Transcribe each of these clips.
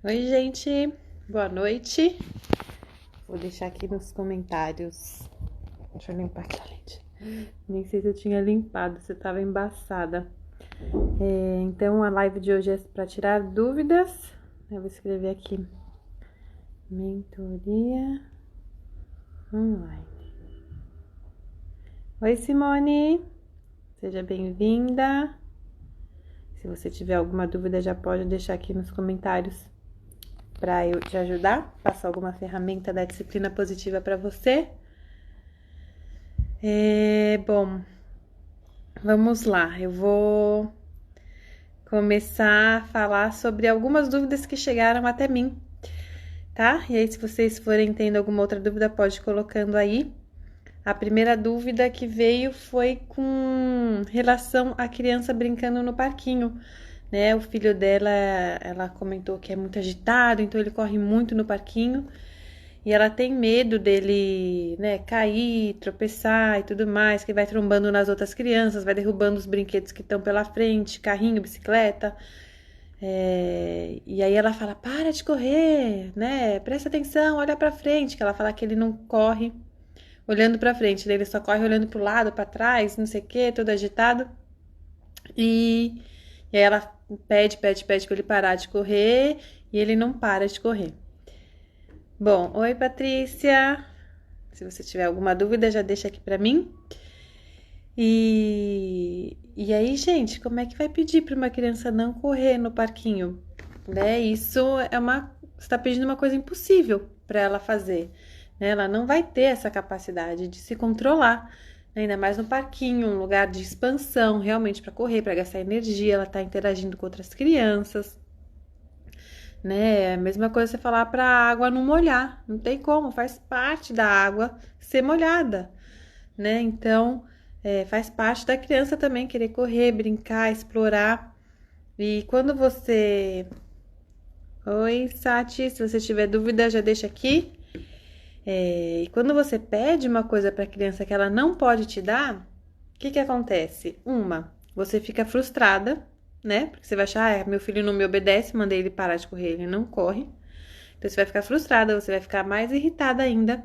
Oi, gente, boa noite. Vou deixar aqui nos comentários. Deixa eu limpar aqui a lente. Nem sei se eu tinha limpado, se estava embaçada. Então, a live de hoje é para tirar dúvidas. Eu vou escrever aqui: mentoria online. Oi, Simone, seja bem-vinda. Se você tiver alguma dúvida, já pode deixar aqui nos comentários para eu te ajudar, passar alguma ferramenta da disciplina positiva para você. Bom, vamos lá. Eu vou começar a falar sobre algumas dúvidas que chegaram até mim, tá? E aí, se vocês forem tendo alguma outra dúvida, pode ir colocando aí. A primeira dúvida que veio foi com relação à criança brincando no parquinho, né? O filho dela, ela comentou que é muito agitado, então ele corre muito no parquinho. E ela tem medo dele, né, cair, tropeçar e tudo mais, que vai trombando nas outras crianças, vai derrubando os brinquedos que estão pela frente, carrinho, bicicleta. E aí ela fala, para de correr, né, presta atenção, olha pra frente, que ela fala que ele não corre olhando pra frente, ele só corre olhando pro lado, pra trás, não sei o que, todo agitado. E aí ela pede pra ele parar de correr e ele não para de correr. Bom, oi Patrícia, se você tiver alguma dúvida já deixa aqui pra mim. E aí, gente, como é que vai pedir para uma criança não correr no parquinho? Né? Isso você está pedindo uma coisa impossível para ela fazer, né? Ela não vai ter essa capacidade de se controlar, né? Ainda mais no parquinho, um lugar de expansão, realmente para correr, para gastar energia, ela está interagindo com outras crianças. Né? A mesma coisa você falar para a água não molhar, não tem como, faz parte da água ser molhada, né? Então, faz parte da criança também querer correr, brincar, explorar. E quando você... Oi, Sati, se você tiver dúvida, já deixa aqui. E quando você pede uma coisa para a criança que ela não pode te dar, o que acontece? Você fica frustrada, né? Porque você vai achar, meu filho não me obedece, mandei ele parar de correr, ele não corre. Então você vai ficar frustrada, você vai ficar mais irritada ainda.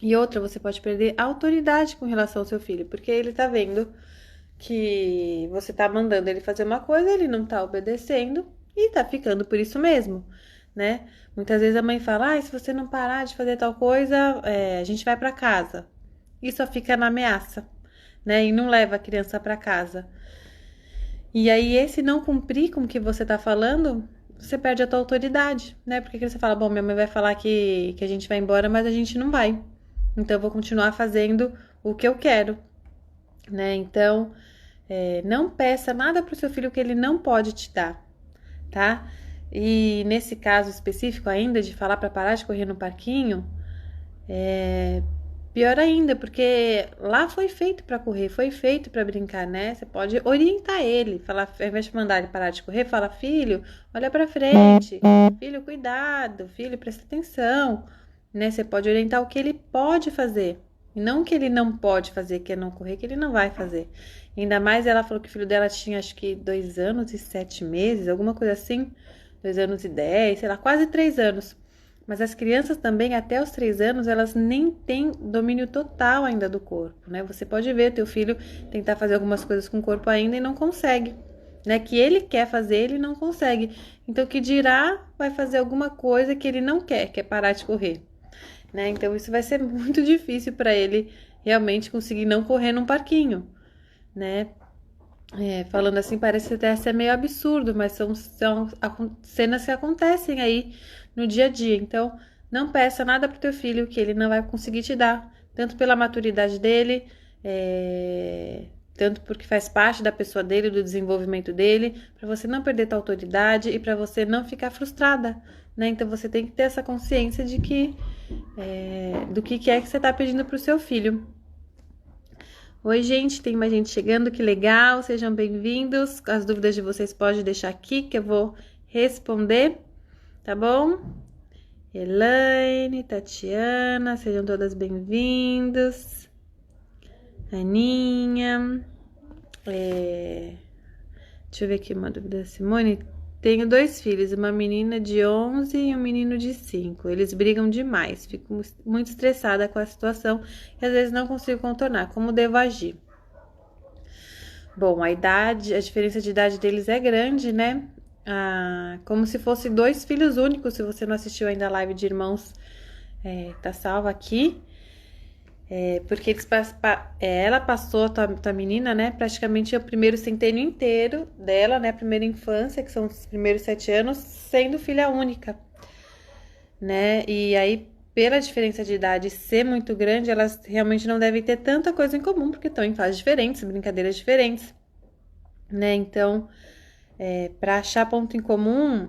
E outra, você pode perder a autoridade com relação ao seu filho, porque ele tá vendo que você tá mandando ele fazer uma coisa, ele não tá obedecendo e tá ficando por isso mesmo, né? Muitas vezes a mãe fala, se você não parar de fazer tal coisa, a gente vai pra casa. E só fica na ameaça, né? E não leva a criança pra casa. E aí, esse não cumprir com o que você tá falando, você perde a tua autoridade, né? Porque você fala, bom, minha mãe vai falar que a gente vai embora, mas a gente não vai. Então, eu vou continuar fazendo o que eu quero, né? Então, não peça nada pro seu filho que ele não pode te dar, tá? E nesse caso específico ainda, de falar para parar de correr no parquinho, pior ainda, porque lá foi feito para correr, foi feito para brincar, né? Você pode orientar ele, falar, ao invés de mandar ele parar de correr, fala, filho, olha para frente, filho, cuidado, filho, presta atenção, né? Você pode orientar o que ele pode fazer, e não o que ele não pode fazer, que é não correr, que ele não vai fazer. Ainda mais ela falou que o filho dela tinha acho que 2 anos e 7 meses, alguma coisa assim, 2 anos e 10, sei lá, quase 3 anos. Mas as crianças também, até os 3 anos, elas nem têm domínio total ainda do corpo, né? Você pode ver teu filho tentar fazer algumas coisas com o corpo ainda e não consegue, né? Que ele quer fazer, ele não consegue. Então, que dirá vai fazer alguma coisa que ele não quer, que é parar de correr, né? Então, isso vai ser muito difícil para ele realmente conseguir não correr num parquinho, né? Falando assim, parece até ser meio absurdo, mas são cenas que acontecem aí no dia a dia. Então, não peça nada pro teu filho que ele não vai conseguir te dar, tanto pela maturidade dele, tanto porque faz parte da pessoa dele, do desenvolvimento dele, para você não perder tua autoridade e para você não ficar frustrada, né? Então, você tem que ter essa consciência de que do que é que você está pedindo pro seu filho. Oi, gente, tem mais gente chegando, que legal, sejam bem-vindos. As dúvidas de vocês pode deixar aqui que eu vou responder, tá bom? Elaine, Tatiana, sejam todas bem-vindas. Aninha, deixa eu ver aqui uma dúvida da Simone. tenho 2 filhos, uma menina de 11 e um menino de 5. Eles brigam demais, fico muito estressada com a situação e às vezes não consigo contornar. Como devo agir? Bom, a diferença de idade deles é grande, né? Como se fosse 2 filhos únicos. Se você não assistiu ainda a live de irmãos, tá salva aqui. Porque ela passou, tua menina, né? Praticamente o primeiro centênio inteiro dela, né? A primeira infância, que são os primeiros 7 anos, sendo filha única, né? E aí, pela diferença de idade ser muito grande, elas realmente não devem ter tanta coisa em comum, porque estão em fases diferentes, brincadeiras diferentes, né? Então, para achar ponto em comum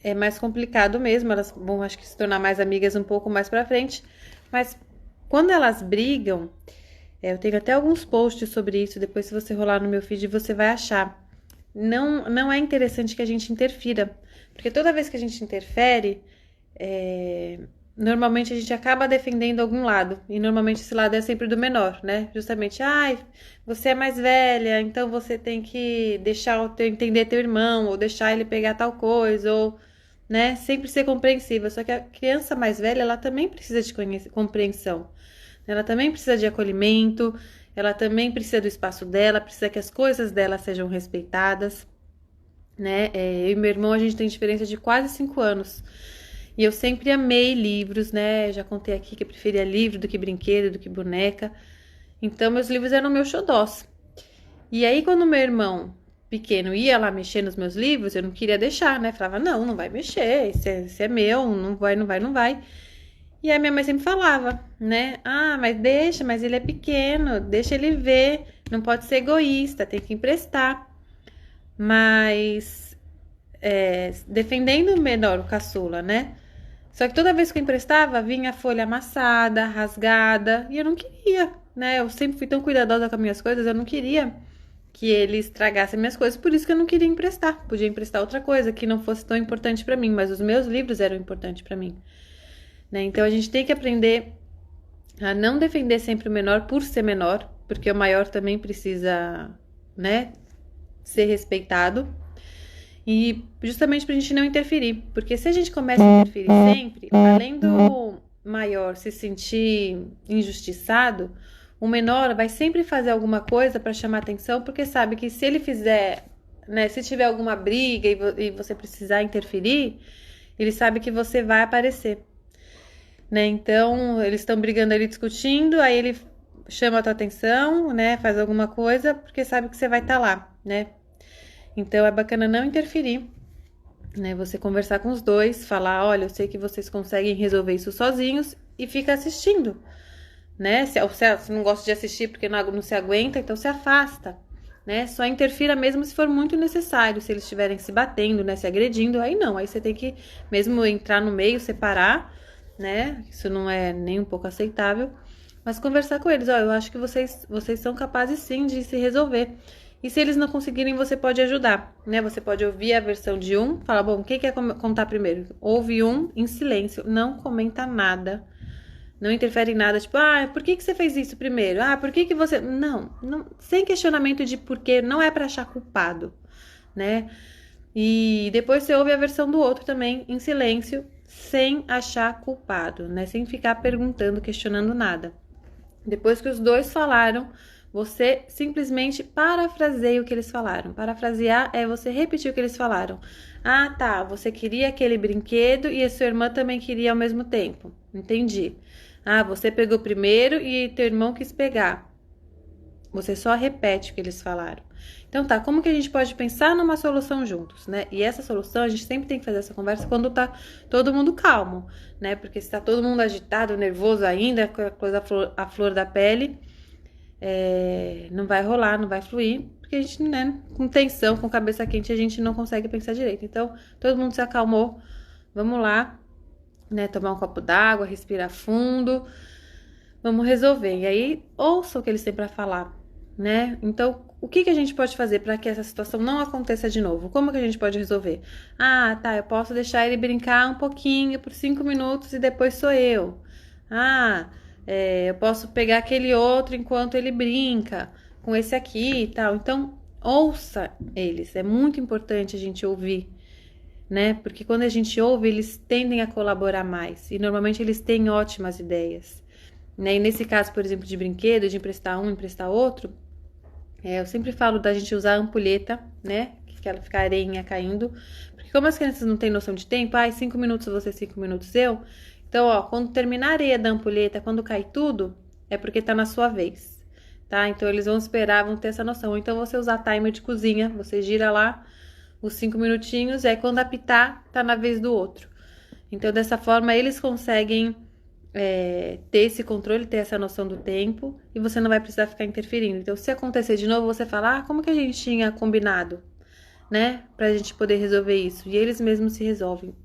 é mais complicado mesmo. Elas vão, acho que, se tornar mais amigas um pouco mais pra frente, mas quando elas brigam, eu tenho até alguns posts sobre isso, depois se você rolar no meu feed você vai achar. Não é interessante que a gente interfira, porque toda vez que a gente interfere, normalmente a gente acaba defendendo algum lado, e normalmente esse lado é sempre do menor, né? Justamente, você é mais velha, então você tem que entender teu irmão, ou deixar ele pegar tal coisa, ou, né, sempre ser compreensiva. Só que a criança mais velha, ela também precisa de compreensão. Ela também precisa de acolhimento, ela também precisa do espaço dela, precisa que as coisas dela sejam respeitadas, né? Eu e meu irmão, a gente tem diferença de quase 5 anos. E eu sempre amei livros, né? Já contei aqui que eu preferia livro do que brinquedo, do que boneca. Então, meus livros eram meus xodós. E aí, quando meu irmão pequeno ia lá mexer nos meus livros, eu não queria deixar, né? Falava, não vai mexer, esse é meu, não vai, não vai, não vai. E aí minha mãe sempre falava, né? Mas ele é pequeno, deixa ele ver, não pode ser egoísta, tem que emprestar. Mas defendendo o menor, o caçula, né? Só que toda vez que eu emprestava, vinha a folha amassada, rasgada, e eu não queria, né? Eu sempre fui tão cuidadosa com as minhas coisas, eu não queria que ele estragasse minhas coisas, por isso que eu não queria emprestar. Podia emprestar outra coisa que não fosse tão importante para mim, mas os meus livros eram importantes para mim. Né? Então a gente tem que aprender a não defender sempre o menor por ser menor, porque o maior também precisa, né, ser respeitado. E justamente pra gente não interferir, porque se a gente começa a interferir sempre, além do maior se sentir injustiçado, o menor vai sempre fazer alguma coisa para chamar atenção, porque sabe que se ele fizer, né, se tiver alguma briga e você precisar interferir, ele sabe que você vai aparecer. Né? Então, eles estão brigando ali, discutindo, aí ele chama a tua atenção, né? Faz alguma coisa, porque sabe que você vai estar lá, né? Então, é bacana não interferir, né? Você conversar com os dois, falar, olha, eu sei que vocês conseguem resolver isso sozinhos, e fica assistindo, né? Se não gosta de assistir porque não se aguenta, então se afasta, né? Só interfira mesmo se for muito necessário, se eles estiverem se batendo, né? Se agredindo, aí não, aí você tem que mesmo entrar no meio, separar, né? Isso não é nem um pouco aceitável, mas conversar com eles, eu acho que vocês são capazes sim de se resolver. E se eles não conseguirem, você pode ajudar, né? Você pode ouvir a versão de um, falar, bom, quem quer contar primeiro? Ouve um em silêncio, não comenta nada, não interfere em nada, tipo, por que você fez isso primeiro? Por que você... Não, sem questionamento de porquê, não é pra achar culpado, né? E depois você ouve a versão do outro também, em silêncio, sem achar culpado, né? Sem ficar perguntando, questionando nada. Depois que os dois falaram, você simplesmente parafraseia o que eles falaram. Parafrasear é você repetir o que eles falaram. Tá, você queria aquele brinquedo e a sua irmã também queria ao mesmo tempo. Entendi. Você pegou primeiro e teu irmão quis pegar. Você só repete o que eles falaram. Então tá, como que a gente pode pensar numa solução juntos, né? E essa solução a gente sempre tem que fazer essa conversa quando tá todo mundo calmo, né? Porque se tá todo mundo agitado, nervoso ainda, com a coisa à flor da pele, não vai rolar, não vai fluir, porque a gente, né, com tensão, com cabeça quente, a gente não consegue pensar direito. Então, todo mundo se acalmou, vamos lá, né? Tomar um copo d'água, respirar fundo, vamos resolver. E aí, ouça o que eles têm pra falar, né? Então, o que a gente pode fazer para que essa situação não aconteça de novo? Como que a gente pode resolver? Tá, eu posso deixar ele brincar um pouquinho por 5 minutos e depois sou eu. Eu posso pegar aquele outro enquanto ele brinca com esse aqui e tal. Então, ouça eles. É muito importante a gente ouvir, né? Porque quando a gente ouve, eles tendem a colaborar mais e normalmente eles têm ótimas ideias, né? E nesse caso, por exemplo, de brinquedo, de emprestar um, emprestar outro, eu sempre falo da gente usar a ampulheta, né? Que ela fica areinha caindo. Porque como as crianças não têm noção de tempo, 5 minutos você, 5 minutos eu. Então, ó, quando terminar a areia da ampulheta, quando cai tudo, é porque tá na sua vez, tá? Então, eles vão esperar, vão ter essa noção. Então, você usar timer de cozinha, você gira lá os 5 minutinhos, e aí quando apitar, tá na vez do outro. Então, dessa forma, eles conseguem ter esse controle, ter essa noção do tempo, e você não vai precisar ficar interferindo. Então, se acontecer de novo, você fala, como que a gente tinha combinado, né? Pra gente poder resolver isso. E eles mesmos se resolvem.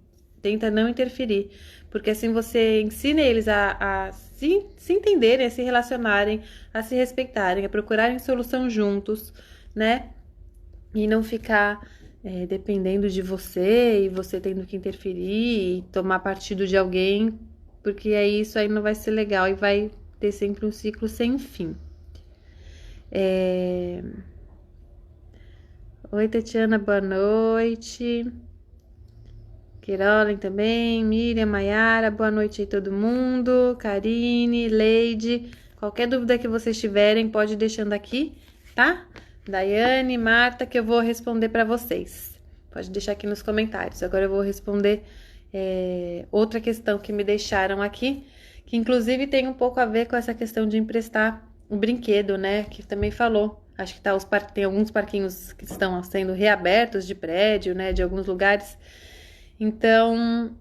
Tenta não interferir, porque assim você ensina eles a se entenderem, a se relacionarem, a se respeitarem, a procurarem solução juntos, né? E não ficar dependendo de você e você tendo que interferir e tomar partido de alguém, porque aí isso aí não vai ser legal e vai ter sempre um ciclo sem fim. Oi, Tatiana, boa noite. Queirolen também, Miriam, Maiara, boa noite aí todo mundo. Karine, Leide, qualquer dúvida que vocês tiverem, pode ir deixando aqui, tá? Daiane, Marta, que eu vou responder para vocês. Pode deixar aqui nos comentários. Agora eu vou responder outra questão que me deixaram aqui, que inclusive tem um pouco a ver com essa questão de emprestar o brinquedo, né? Que também falou. Acho que tem alguns parquinhos que estão sendo reabertos de prédio, né? De alguns lugares. Então,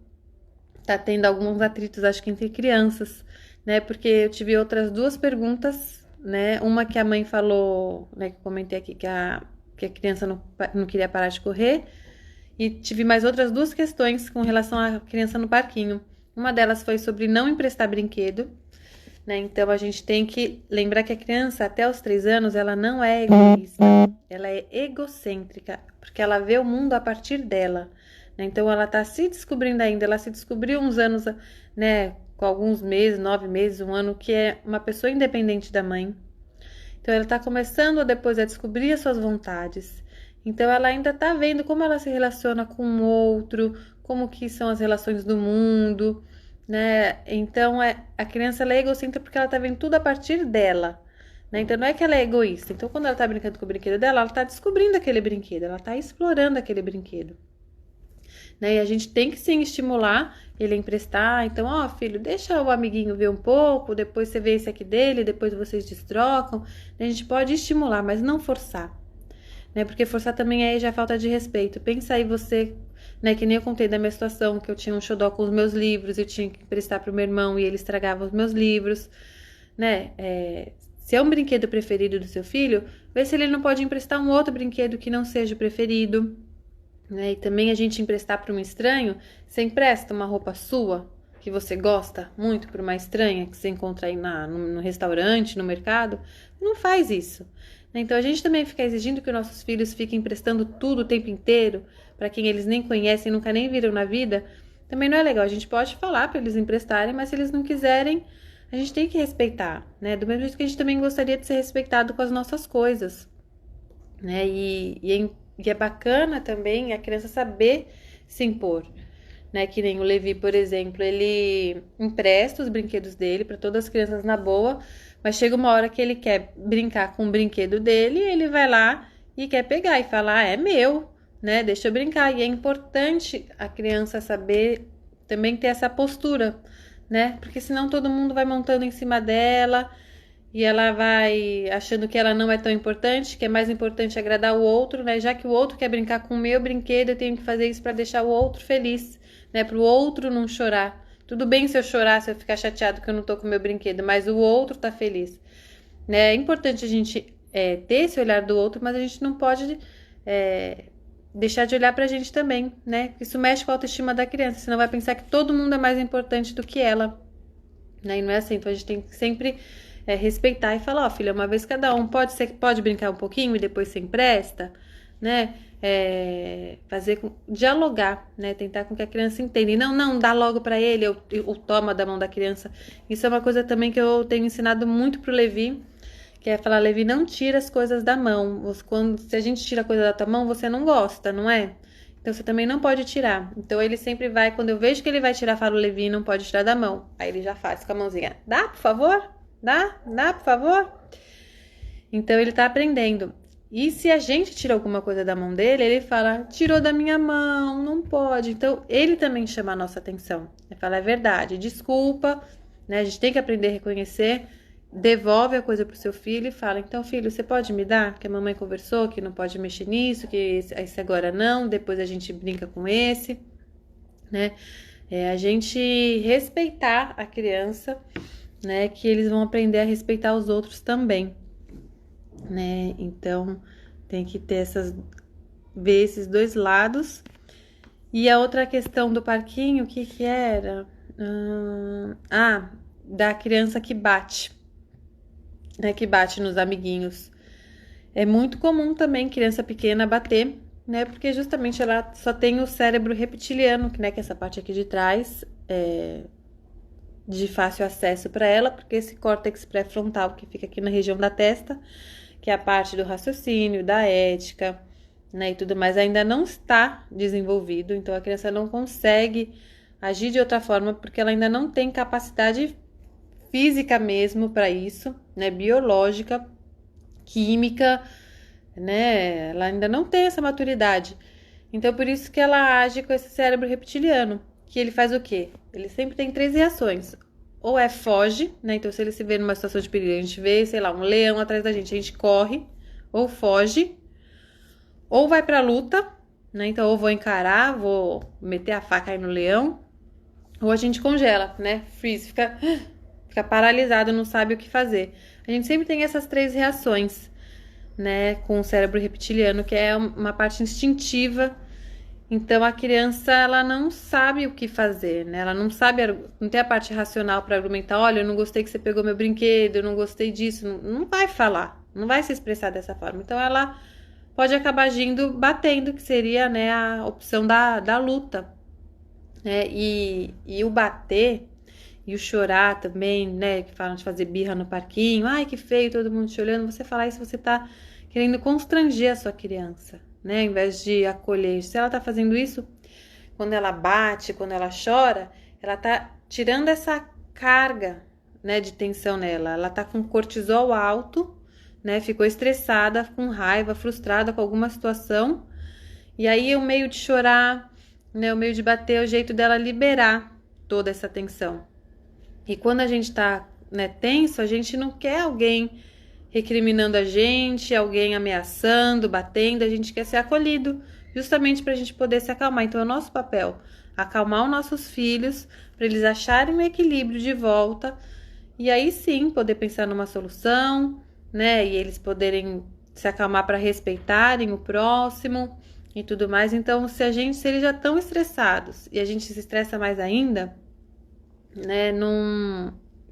tá tendo alguns atritos, acho que entre crianças, né? Porque eu tive outras duas perguntas, né? Uma que a mãe falou, né? Que eu comentei aqui, que a criança não queria parar de correr. E tive mais outras duas questões com relação à criança no parquinho. Uma delas foi sobre não emprestar brinquedo, né? Então, a gente tem que lembrar que a criança, até os 3 anos, ela não é egoísta. Ela é egocêntrica, porque ela vê o mundo a partir dela. Então, ela está se descobrindo ainda, ela se descobriu uns anos, né, com alguns meses, 9 meses, 1 ano, que é uma pessoa independente da mãe. Então, ela está começando depois a descobrir as suas vontades. Então, ela ainda está vendo como ela se relaciona com o outro, como que são as relações do mundo, né? Então, a criança ela é egocêntrica porque ela está vendo tudo a partir dela. Né? Então, não é que ela é egoísta. Então, quando ela está brincando com o brinquedo dela, ela está descobrindo aquele brinquedo, ela está explorando aquele brinquedo. Né? E a gente tem que sim estimular ele a emprestar. Então, filho, deixa o amiguinho ver um pouco, depois você vê esse aqui dele, depois vocês destrocam. A gente pode estimular, mas não forçar. Né? Porque forçar também aí já é falta de respeito. Pensa aí você, né, que nem eu contei da minha situação, que eu tinha um xodó com os meus livros, eu tinha que emprestar pro meu irmão e ele estragava os meus livros, né? Se é um brinquedo preferido do seu filho, vê se ele não pode emprestar um outro brinquedo que não seja o preferido. Né? E também a gente emprestar para um estranho, você empresta uma roupa sua que você gosta muito para uma estranha que você encontra aí no restaurante, no mercado, não faz isso. Então a gente também fica exigindo que os nossos filhos fiquem emprestando tudo o tempo inteiro para quem eles nem conhecem, nunca nem viram na vida, também não é legal. A gente pode falar para eles emprestarem, mas se eles não quiserem, a gente tem que respeitar, né? Do mesmo jeito que a gente também gostaria de ser respeitado com as nossas coisas, né? E é bacana também a criança saber se impor, né? Que nem o Levi, por exemplo, ele empresta os brinquedos dele para todas as crianças na boa, mas chega uma hora que ele quer brincar com o brinquedo dele, ele vai lá e quer pegar e falar, é meu, né? Deixa eu brincar. E é importante a criança saber também ter essa postura, né? Porque senão todo mundo vai montando em cima dela e ela vai achando que ela não é tão importante, que é mais importante agradar o outro, né? Já que o outro quer brincar com o meu brinquedo, eu tenho que fazer isso para deixar o outro feliz, né? Para o outro não chorar. Tudo bem se eu chorar, se eu ficar chateado que eu não tô com o meu brinquedo, mas o outro tá feliz. Né? É importante a gente ter esse olhar do outro, mas a gente não pode deixar de olhar pra gente também, né? Isso mexe com a autoestima da criança, senão vai pensar que todo mundo é mais importante do que ela. Né? E não é assim, então a gente tem que sempre respeitar e falar, filha, uma vez cada um, pode brincar um pouquinho e depois você empresta, né? Dialogar, né? Tentar com que a criança entenda. E não dá logo para ele, ou toma da mão da criança. Isso é uma coisa também que eu tenho ensinado muito pro Levi, que é falar, Levi, não tira as coisas da mão. Se a gente tira a coisa da tua mão, você não gosta, não é? Então você também não pode tirar. Então ele sempre vai, quando eu vejo que ele vai tirar, falo, Levi, não pode tirar da mão. Aí ele já faz com a mãozinha. Dá, por favor? Dá, por favor? Então ele tá aprendendo. E se a gente tira alguma coisa da mão dele, ele fala, tirou da minha mão, não pode. Então ele também chama a nossa atenção. Ele fala, é verdade, desculpa, né? A gente tem que aprender a reconhecer. Devolve a coisa pro seu filho e fala, então filho, você pode me dar? Que a mamãe conversou que não pode mexer nisso, que esse agora não, depois a gente brinca com esse, né? É a gente respeitar a criança, né? Que eles vão aprender a respeitar os outros também, né? Então tem que ter ver esses dois lados. E a outra questão do parquinho, o que era? Da criança que bate, né? Que bate nos amiguinhos. É muito comum também criança pequena bater, né? Porque justamente ela só tem o cérebro reptiliano, né? Que é essa parte aqui de trás, de fácil acesso para ela, porque esse córtex pré-frontal que fica aqui na região da testa, que é a parte do raciocínio, da ética, né, e tudo mais, ainda não está desenvolvido. Então a criança não consegue agir de outra forma porque ela ainda não tem capacidade física mesmo para isso, né, biológica, química, né, ela ainda não tem essa maturidade. Então por isso que ela age com esse cérebro reptiliano, que ele faz o quê? Ele sempre tem 3 reações. Ou foge, né? Então se ele se vê numa situação de perigo, a gente vê, sei lá, um leão atrás da gente, a gente corre, ou foge, ou vai pra luta, né? Então ou vou encarar, vou meter a faca aí no leão, ou a gente congela, né? Freeze, fica paralisado, não sabe o que fazer. A gente sempre tem essas 3 reações, né? Com o cérebro reptiliano, que é uma parte instintiva. Então a criança, ela não sabe o que fazer, né? Ela não sabe, não tem a parte racional para argumentar, olha, eu não gostei que você pegou meu brinquedo, eu não gostei disso, não vai falar, não vai se expressar dessa forma. Então ela pode acabar agindo batendo, que seria, né, a opção da luta, né? E o bater e o chorar também, né, que falam de fazer birra no parquinho, ai que feio, todo mundo te olhando, você falar isso, você tá querendo constranger a sua criança, né, ao invés de acolher. Se ela tá fazendo isso, quando ela bate, quando ela chora, ela tá tirando essa carga, né, de tensão nela. Ela tá com cortisol alto, né, ficou estressada, com raiva, frustrada com alguma situação. E aí o meio de chorar, né, o meio de bater é o jeito dela liberar toda essa tensão. E quando a gente tá, né, tenso, a gente não quer alguém recriminando a gente, alguém ameaçando, batendo, a gente quer ser acolhido, justamente para a gente poder se acalmar. Então é o nosso papel acalmar os nossos filhos, para eles acharem o equilíbrio de volta, e aí sim poder pensar numa solução, né? E eles poderem se acalmar para respeitarem o próximo e tudo mais. Então, se eles já estão estressados e a gente se estressa mais ainda, né?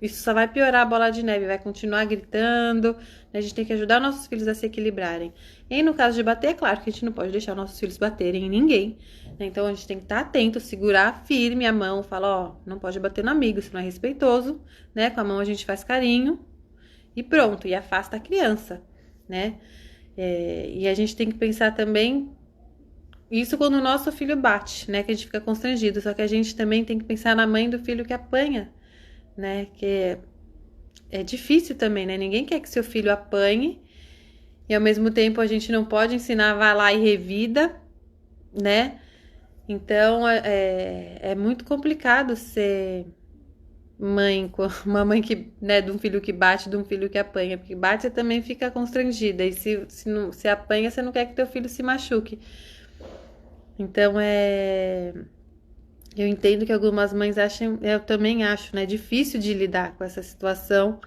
Isso só vai piorar a bola de neve, vai continuar gritando, né? A gente tem que ajudar nossos filhos a se equilibrarem. E no caso de bater, é claro que a gente não pode deixar nossos filhos baterem em ninguém, né? Então a gente tem que estar atento, segurar firme a mão, falar, ó, não pode bater no amigo, isso não é respeitoso, né? Com a mão a gente faz carinho e pronto, e afasta a criança, né? E a gente tem que pensar também, isso quando o nosso filho bate, né? Que a gente fica constrangido, só que a gente também tem que pensar na mãe do filho que apanha, né? Que é difícil também, né? Ninguém quer que seu filho apanhe e ao mesmo tempo a gente não pode ensinar, vai lá e revida, né? Então é muito complicado ser mãe, uma mãe que, né, de um filho que bate, de um filho que apanha, porque bate você também fica constrangida e se apanha você não quer que teu filho se machuque. Então eu entendo que algumas mães acham, eu também acho, né, difícil de lidar com essa situação,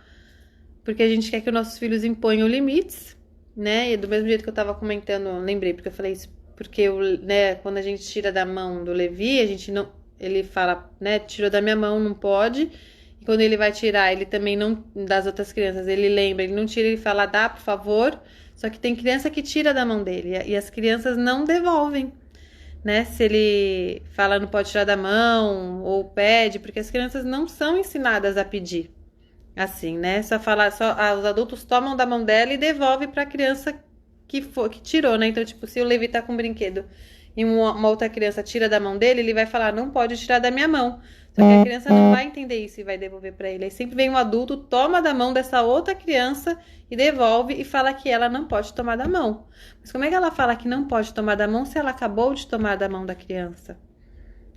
porque a gente quer que os nossos filhos imponham limites, né, e do mesmo jeito que eu tava comentando, eu lembrei, porque eu falei isso, porque, né, quando a gente tira da mão do Levi, a gente não, ele fala, né, tirou da minha mão, não pode, e quando ele vai tirar, ele também não, das outras crianças, ele lembra, ele não tira, ele fala, dá, por favor, só que tem criança que tira da mão dele, e as crianças não devolvem, né, se ele fala não pode tirar da mão ou pede, porque as crianças não são ensinadas a pedir assim, né, os adultos tomam da mão dela e devolve para a criança que tirou, né, então tipo, se o Levi tá com um brinquedo e uma outra criança tira da mão dele, ele vai falar, não pode tirar da minha mão. Só que a criança não vai entender isso e vai devolver para ele. Aí sempre vem um adulto, toma da mão dessa outra criança e devolve e fala que ela não pode tomar da mão. Mas como é que ela fala que não pode tomar da mão se ela acabou de tomar da mão da criança?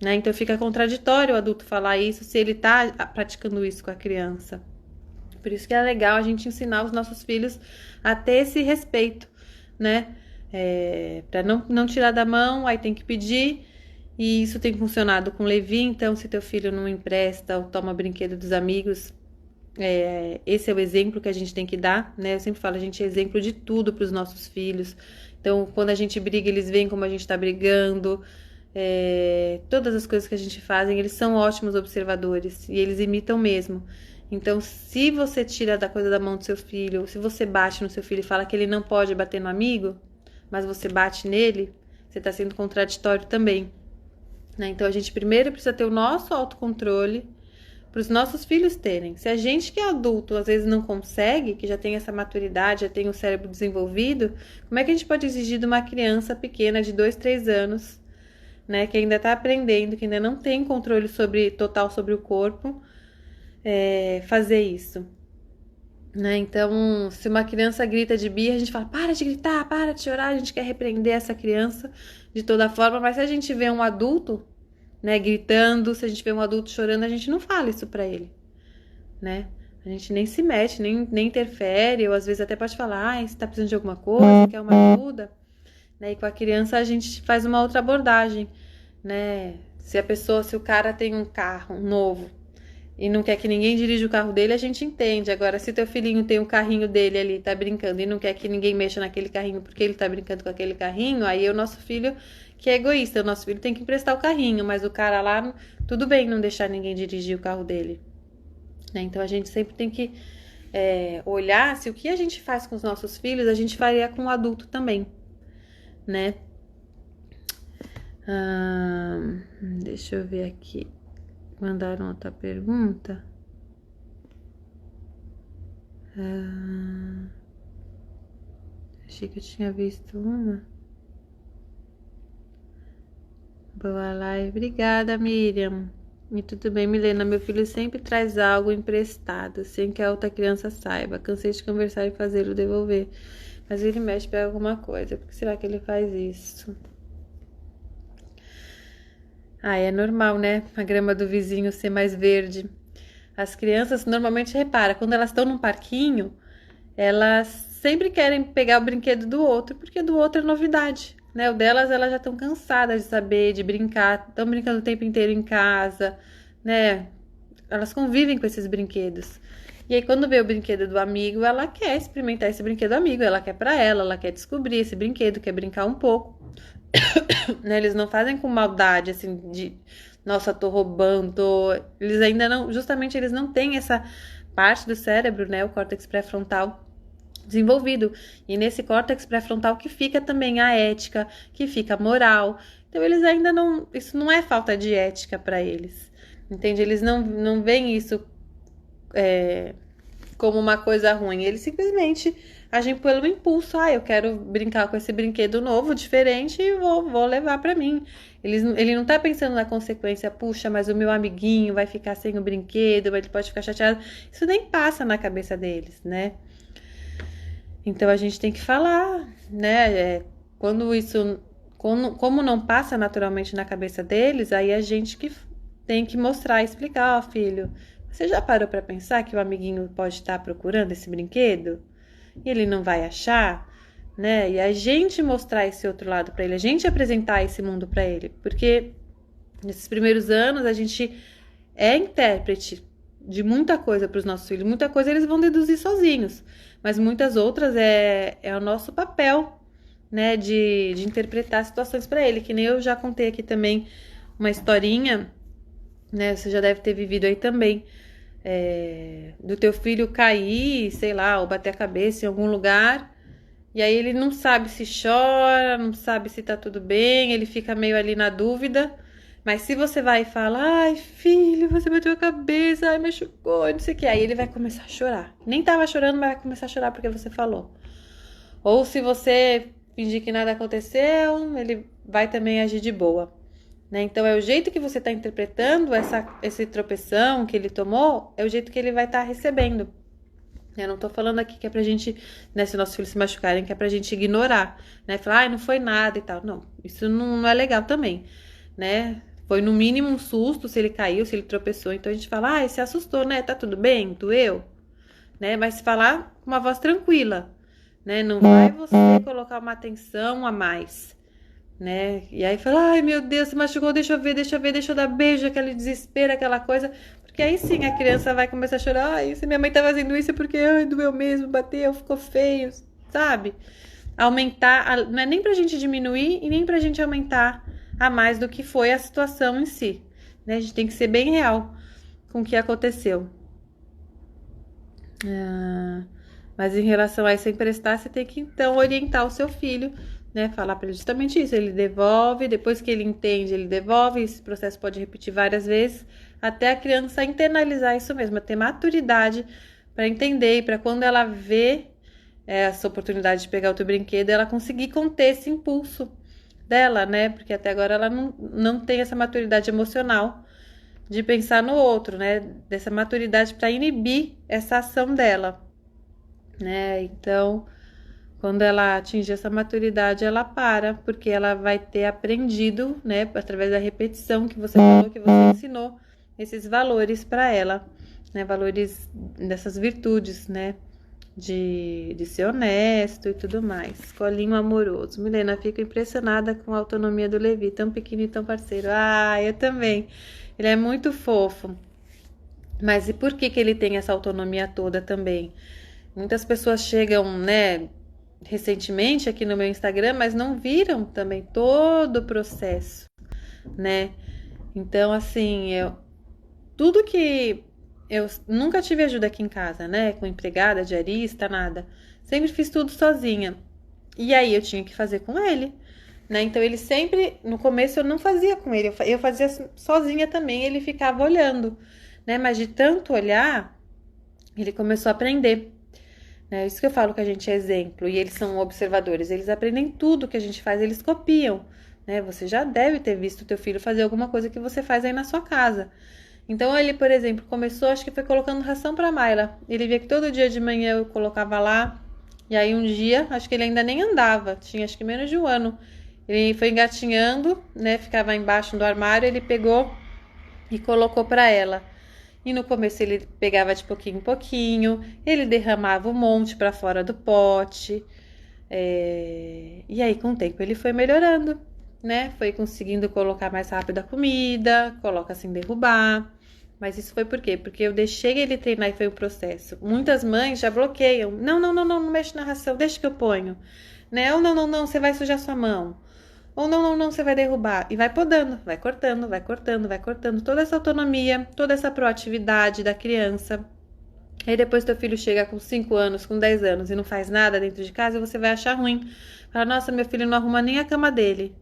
Né? Então fica contraditório o adulto falar isso se ele está praticando isso com a criança. Por isso que é legal a gente ensinar os nossos filhos a ter esse respeito, né? Para não tirar da mão, aí tem que pedir. E isso tem funcionado com o Levi, então se teu filho não empresta ou toma brinquedo dos amigos, esse é o exemplo que a gente tem que dar, né? Eu sempre falo, a gente é exemplo de tudo para os nossos filhos. Então, quando a gente briga, eles veem como a gente está brigando. Todas as coisas que a gente faz, eles são ótimos observadores e eles imitam mesmo. Então, se você tira da coisa da mão do seu filho, se você bate no seu filho e fala que ele não pode bater no amigo, mas você bate nele, você está sendo contraditório também. Né? Então, a gente primeiro precisa ter o nosso autocontrole para os nossos filhos terem. Se a gente que é adulto, às vezes não consegue, que já tem essa maturidade, já tem o cérebro desenvolvido, como é que a gente pode exigir de uma criança pequena de 2, 3 anos, né, que ainda está aprendendo, que ainda não tem controle total sobre o corpo, fazer isso? Né? Então, se uma criança grita de birra, a gente fala, para de gritar, para de chorar, a gente quer repreender essa criança de toda forma, mas se a gente vê um adulto, né, gritando, se a gente vê um adulto chorando, a gente não fala isso pra ele, né? A gente nem se mete, nem interfere, ou às vezes até pode falar, você tá precisando de alguma coisa, quer uma ajuda, né? E com a criança a gente faz uma outra abordagem, né? Se o cara tem um carro novo e não quer que ninguém dirija o carro dele, a gente entende. Agora, se teu filhinho tem um carrinho dele ali, tá brincando, e não quer que ninguém mexa naquele carrinho porque ele tá brincando com aquele carrinho, aí é o nosso filho que é egoísta. O nosso filho tem que emprestar o carrinho, mas o cara lá, tudo bem não deixar ninguém dirigir o carro dele. Né? Então, a gente sempre tem que olhar se o que a gente faz com os nossos filhos, a gente faria com o adulto também, né? Deixa eu ver aqui. Mandaram outra pergunta. Achei que eu tinha visto uma. Boa live. Obrigada, Miriam. E tudo bem, Milena. Meu filho sempre traz algo emprestado, sem que a outra criança saiba. Cansei de conversar e fazê-lo devolver. Mas ele mexe para alguma coisa. Por que será que ele faz isso? É normal, né? A grama do vizinho ser mais verde. As crianças normalmente repara, quando elas estão num parquinho, elas sempre querem pegar o brinquedo do outro, porque do outro é novidade, né? O delas, elas já estão cansadas de saber, de brincar, estão brincando o tempo inteiro em casa, né? Elas convivem com esses brinquedos. E aí, quando vê o brinquedo do amigo, ela quer experimentar esse brinquedo amigo, ela quer pra ela quer descobrir esse brinquedo, quer brincar um pouco. Né? Eles não fazem com maldade, assim, de nossa, tô roubando, eles ainda não, justamente eles não têm essa parte do cérebro, né, o córtex pré-frontal desenvolvido, e nesse córtex pré-frontal que fica também a ética, que fica a moral. Então eles ainda não, isso não é falta de ética para eles, entende? Eles não veem isso como uma coisa ruim, eles simplesmente agem pelo impulso. Eu quero brincar com esse brinquedo novo, diferente, e vou levar para mim. Ele não tá pensando na consequência, puxa, mas o meu amiguinho vai ficar sem o brinquedo, ele pode ficar chateado. Isso nem passa na cabeça deles, né? Então a gente tem que falar, né? Como não passa naturalmente na cabeça deles, aí a gente que tem que mostrar, explicar, filho, você já parou para pensar que o amiguinho pode estar procurando esse brinquedo? E ele não vai achar, né? E a gente mostrar esse outro lado para ele, a gente apresentar esse mundo para ele, porque nesses primeiros anos a gente é intérprete de muita coisa para os nossos filhos, muita coisa eles vão deduzir sozinhos, mas muitas outras é o nosso papel, né? De interpretar situações para ele, que nem eu já contei aqui também uma historinha, né? Você já deve ter vivido aí também. Do teu filho cair, sei lá, ou bater a cabeça em algum lugar, e aí ele não sabe se chora, não sabe se tá tudo bem, ele fica meio ali na dúvida, mas se você vai e fala, ai filho, você bateu a cabeça, ai machucou, não sei o que, aí ele vai começar a chorar, nem tava chorando, mas vai começar a chorar porque você falou. Ou se você fingir que nada aconteceu, ele vai também agir de boa, né? Então, é o jeito que você está interpretando esse tropeção que ele tomou, é o jeito que ele vai estar recebendo. Eu não tô falando aqui que é pra gente, né, se nossos filhos se machucarem, que é pra gente ignorar, né? Falar, ai, não foi nada e tal. Não, isso não é legal também, né? Foi no mínimo um susto se ele caiu, se ele tropeçou. Então a gente fala, ai, se assustou, né? Tá tudo bem? Doeu? Né? Mas falar com uma voz tranquila, né? Não vai você colocar uma atenção a mais, né? E aí fala, ai meu Deus, se machucou, deixa eu ver, deixa eu dar beijo, aquele desespero, aquela coisa. Porque aí sim a criança vai começar a chorar, ai, se minha mãe tá fazendo isso é porque, ai, doeu mesmo, bateu, ficou feio, sabe? Aumentar, não é nem pra gente diminuir e nem pra gente aumentar a mais do que foi a situação em si, né? A gente tem que ser bem real com o que aconteceu. Mas em relação a isso emprestar, você tem que então orientar o seu filho, né? Falar para ele justamente isso. Ele devolve, depois que ele entende, ele devolve. Esse processo pode repetir várias vezes, até a criança internalizar isso mesmo, ter maturidade para entender e para quando ela vê essa oportunidade de pegar outro brinquedo, ela conseguir conter esse impulso dela, né? Porque até agora ela não tem essa maturidade emocional de pensar no outro, né? Dessa maturidade para inibir essa ação dela, né? Então, quando ela atingir essa maturidade, ela para, porque ela vai ter aprendido, né, através da repetição que você falou, que você ensinou esses valores para ela, né? Valores dessas virtudes, né? De ser honesto e tudo mais. Escolinho amoroso. Milena, fico impressionada com a autonomia do Levi, tão pequeno e tão parceiro. Ah, eu também. Ele é muito fofo. Mas e por que ele tem essa autonomia toda também? Muitas pessoas chegam, né, recentemente aqui no meu Instagram, mas não viram também todo o processo, né? Então, assim, tudo que eu nunca tive ajuda aqui em casa, né? Com empregada, diarista, nada. Sempre fiz tudo sozinha. E aí eu tinha que fazer com ele, né? Então ele sempre, no começo eu não fazia com ele, eu fazia sozinha também, ele ficava olhando, né? Mas de tanto olhar, ele começou a aprender, né? Isso que eu falo que a gente é exemplo e eles são observadores, eles aprendem tudo que a gente faz, eles copiam, né? Você já deve ter visto o teu filho fazer alguma coisa que você faz aí na sua casa. Então ele, por exemplo, começou, acho que foi colocando ração para Mayla. Ele via que todo dia de manhã eu colocava lá. E aí um dia, acho que ele ainda nem andava, tinha acho que menos de um ano. Ele foi engatinhando, né? Ficava embaixo do armário, ele pegou e colocou para ela. E no começo ele pegava de pouquinho em pouquinho, ele derramava um monte para fora do pote. E aí com o tempo ele foi melhorando, né? Foi conseguindo colocar mais rápido a comida, coloca sem derrubar. Mas isso foi por quê? Porque eu deixei ele treinar e foi um processo. Muitas mães já bloqueiam. Não, não, não, não, não mexe na ração, deixa que eu ponho. Né? Ou não, não, não, você vai sujar sua mão. Ou não, não, não, você vai derrubar. E vai podando, vai cortando, vai cortando, vai cortando. Toda essa autonomia, toda essa proatividade da criança. Aí depois teu filho chega com 5 anos, com 10 anos e não faz nada dentro de casa, você vai achar ruim. Fala, nossa, meu filho não arruma nem a cama dele.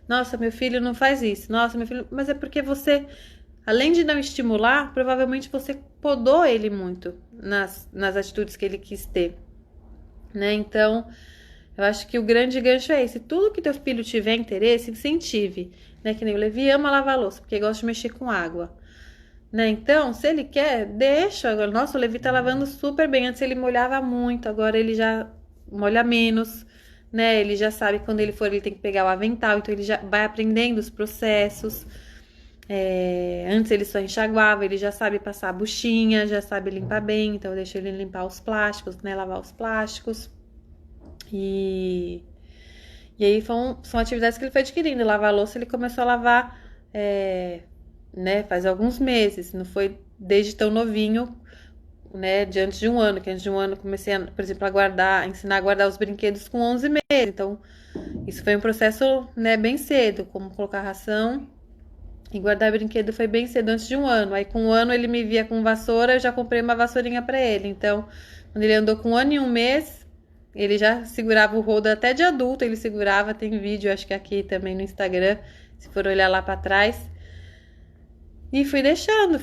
Nossa, meu filho não faz isso. Nossa, meu filho... Mas é porque você, além de não estimular, provavelmente você podou ele muito nas atitudes que ele quis ter, né? Então, eu acho que o grande gancho é esse. Tudo que teu filho tiver interesse, incentive, né? Que nem o Levi ama lavar louça, porque gosta de mexer com água, né? Então, se ele quer, deixa. Agora, nossa, o Levi tá lavando super bem. Antes ele molhava muito, agora ele já molha menos, né? Ele já sabe que quando ele for, ele tem que pegar o avental, então ele já vai aprendendo os processos. Antes ele só enxaguava, ele já sabe passar a buchinha, já sabe limpar bem, então eu deixo ele limpar os plásticos, né? Lavar os plásticos. E aí são atividades que ele foi adquirindo. Lavar a louça, ele começou a lavar, né? Faz alguns meses, não foi desde tão novinho, né? De antes de um ano, que antes de um ano eu comecei, por exemplo, ensinar a guardar os brinquedos com 11 meses. Então, isso foi um processo, né, bem cedo, como colocar ração e guardar brinquedo foi bem cedo, antes de um ano. Aí com um ano ele me via com vassoura, eu já comprei uma vassourinha para ele. Então, quando ele andou com um ano e um mês, ele já segurava o rodo até de adulto, ele segurava, tem vídeo, acho que aqui também no Instagram, se for olhar lá para trás. E fui deixando,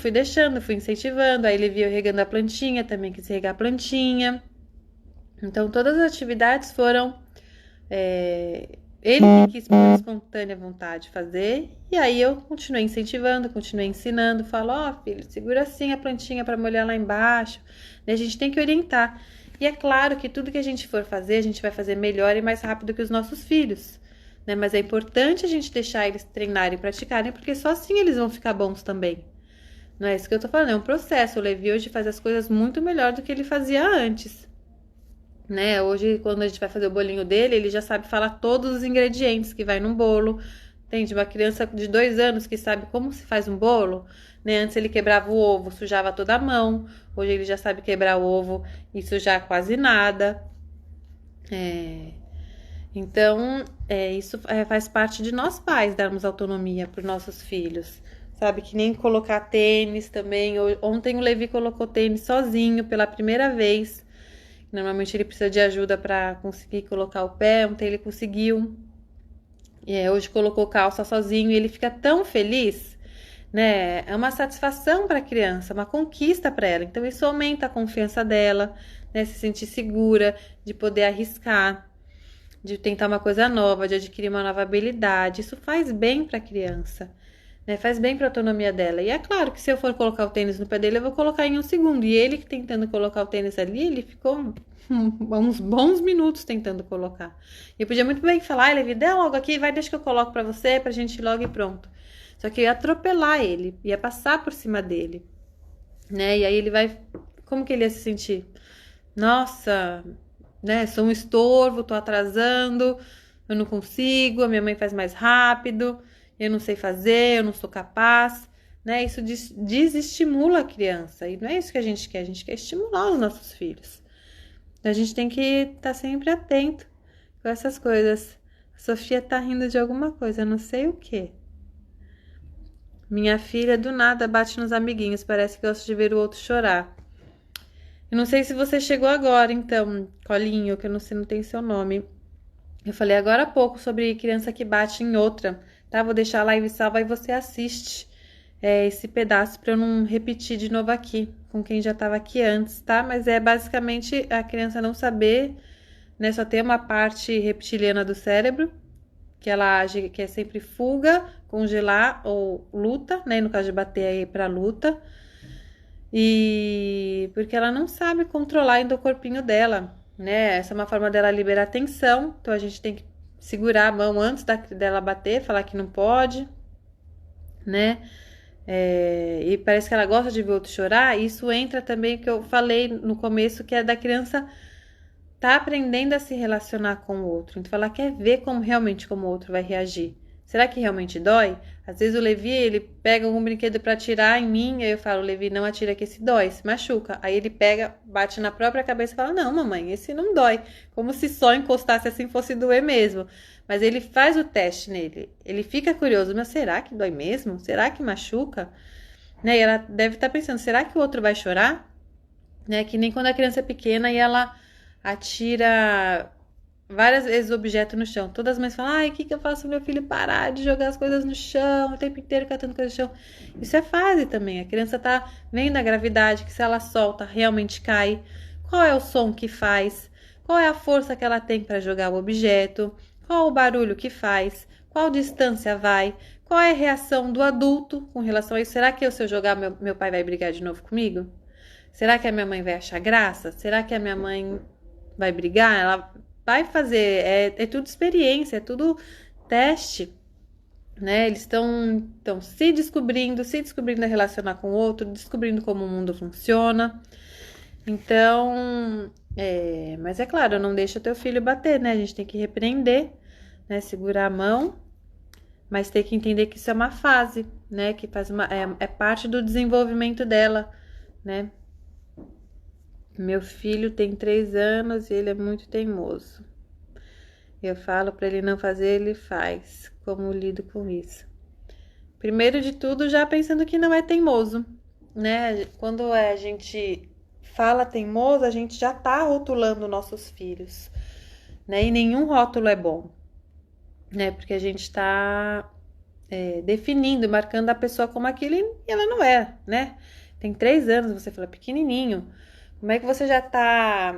fui incentivando. Aí ele via eu regando a plantinha, também quis regar a plantinha. Então, todas as atividades foram Ele que quis por espontânea vontade fazer, e aí eu continuei incentivando, continuei ensinando, falo, filho, segura assim a plantinha para molhar lá embaixo, né? A gente tem que orientar. E é claro que tudo que a gente for fazer, a gente vai fazer melhor e mais rápido que os nossos filhos, né? Mas é importante a gente deixar eles treinarem e praticarem, porque só assim eles vão ficar bons também. Não é isso que eu tô falando, é um processo. O Levi hoje faz as coisas muito melhor do que ele fazia antes. Né? Hoje, quando a gente vai fazer o bolinho dele, ele já sabe falar todos os ingredientes que vai num bolo. Tem de uma criança de 2 anos que sabe como se faz um bolo, né? Antes ele quebrava o ovo, sujava toda a mão. Hoje ele já sabe quebrar o ovo e sujar quase nada. Então, isso faz parte de nós pais darmos autonomia para os nossos filhos. Sabe, que nem colocar tênis também. Ontem o Levi colocou tênis sozinho pela primeira vez. Normalmente ele precisa de ajuda para conseguir colocar o pé. Ontem ele conseguiu. Hoje colocou calça sozinho e ele fica tão feliz, né? É uma satisfação para a criança, uma conquista para ela. Então isso aumenta a confiança dela, né? Se sentir segura, de poder arriscar, de tentar uma coisa nova, de adquirir uma nova habilidade. Isso faz bem para a criança, né? Faz bem para a autonomia dela. E é claro que se eu for colocar o tênis no pé dele, eu vou colocar em 1 segundo. E ele que tentando colocar o tênis ali, ele ficou uns bons minutos tentando colocar. E eu podia muito bem falar, Levi, dá logo aqui, vai, deixa que eu coloco pra você, pra gente ir logo e pronto. Só que eu ia atropelar ele, ia passar por cima dele, né? E aí ele vai, como que ele ia se sentir? Nossa, né? Sou um estorvo, tô atrasando, eu não consigo, a minha mãe faz mais rápido, eu não sei fazer, eu não sou capaz, né? Isso desestimula a criança. E não é isso que a gente quer estimular os nossos filhos. A gente tem que estar sempre atento com essas coisas. A Sofia tá rindo de alguma coisa, não sei o que. Minha filha do nada bate nos amiguinhos, parece que gosta de ver o outro chorar. Eu não sei se você chegou agora, então, Colinho, que eu não sei, não tem seu nome. Eu falei agora há pouco sobre criança que bate em outra, tá? Vou deixar a live salva e você assiste esse pedaço para eu não repetir de novo aqui com quem já estava aqui antes, tá? Mas é basicamente a criança não saber, né? Só ter uma parte reptiliana do cérebro, que ela age, que é sempre fuga, congelar ou luta, né? No caso de bater aí para luta. E porque ela não sabe controlar ainda o corpinho dela, né? Essa é uma forma dela liberar tensão, então a gente tem que segurar a mão antes dela bater, falar que não pode, né? E parece que ela gosta de ver o outro chorar. Isso entra também que eu falei no começo, que é da criança tá aprendendo a se relacionar com o outro. Então ela quer ver como o outro vai reagir. Será que realmente dói? Às vezes o Levi, ele pega algum brinquedo para atirar em mim, aí eu falo, Levi, não atira que esse dói, se machuca. Aí ele pega, bate na própria cabeça e fala, não, mamãe, esse não dói. Como se só encostasse assim fosse doer mesmo. Mas ele faz o teste nele. Ele fica curioso, mas será que dói mesmo? Será que machuca? Né? E ela deve estar pensando, será que o outro vai chorar? Né? Que nem quando a criança é pequena e ela atira várias vezes o objeto no chão. Todas as mães falam, ai, o que eu faço pro meu filho parar de jogar as coisas no chão, o tempo inteiro catando coisas no chão. Isso é fase também. A criança tá vendo a gravidade, que se ela solta, realmente cai. Qual é o som que faz? Qual é a força que ela tem para jogar o objeto? Qual o barulho que faz? Qual distância vai? Qual é a reação do adulto com relação a isso? Será que se eu jogar, meu pai vai brigar de novo comigo? Será que a minha mãe vai achar graça? Será que a minha mãe vai brigar? Ela vai fazer, é tudo experiência, é tudo teste, né? Eles estão se descobrindo a relacionar com o outro, descobrindo como o mundo funciona. Então, mas é claro, não deixa teu filho bater, né? A gente tem que repreender, né? Segurar a mão, mas tem que entender que isso é uma fase, né? Que faz é parte do desenvolvimento dela, né? Meu filho tem 3 anos e ele é muito teimoso. Eu falo para ele não fazer, ele faz. Como lido com isso? Primeiro de tudo, já pensando que não é teimoso, né? Quando a gente fala teimoso, a gente já tá rotulando nossos filhos, né? E nenhum rótulo é bom, né? Porque a gente tá definindo, marcando a pessoa como aquilo e ela não é, né? Tem 3 anos, você fala pequenininho. Como é que você já tá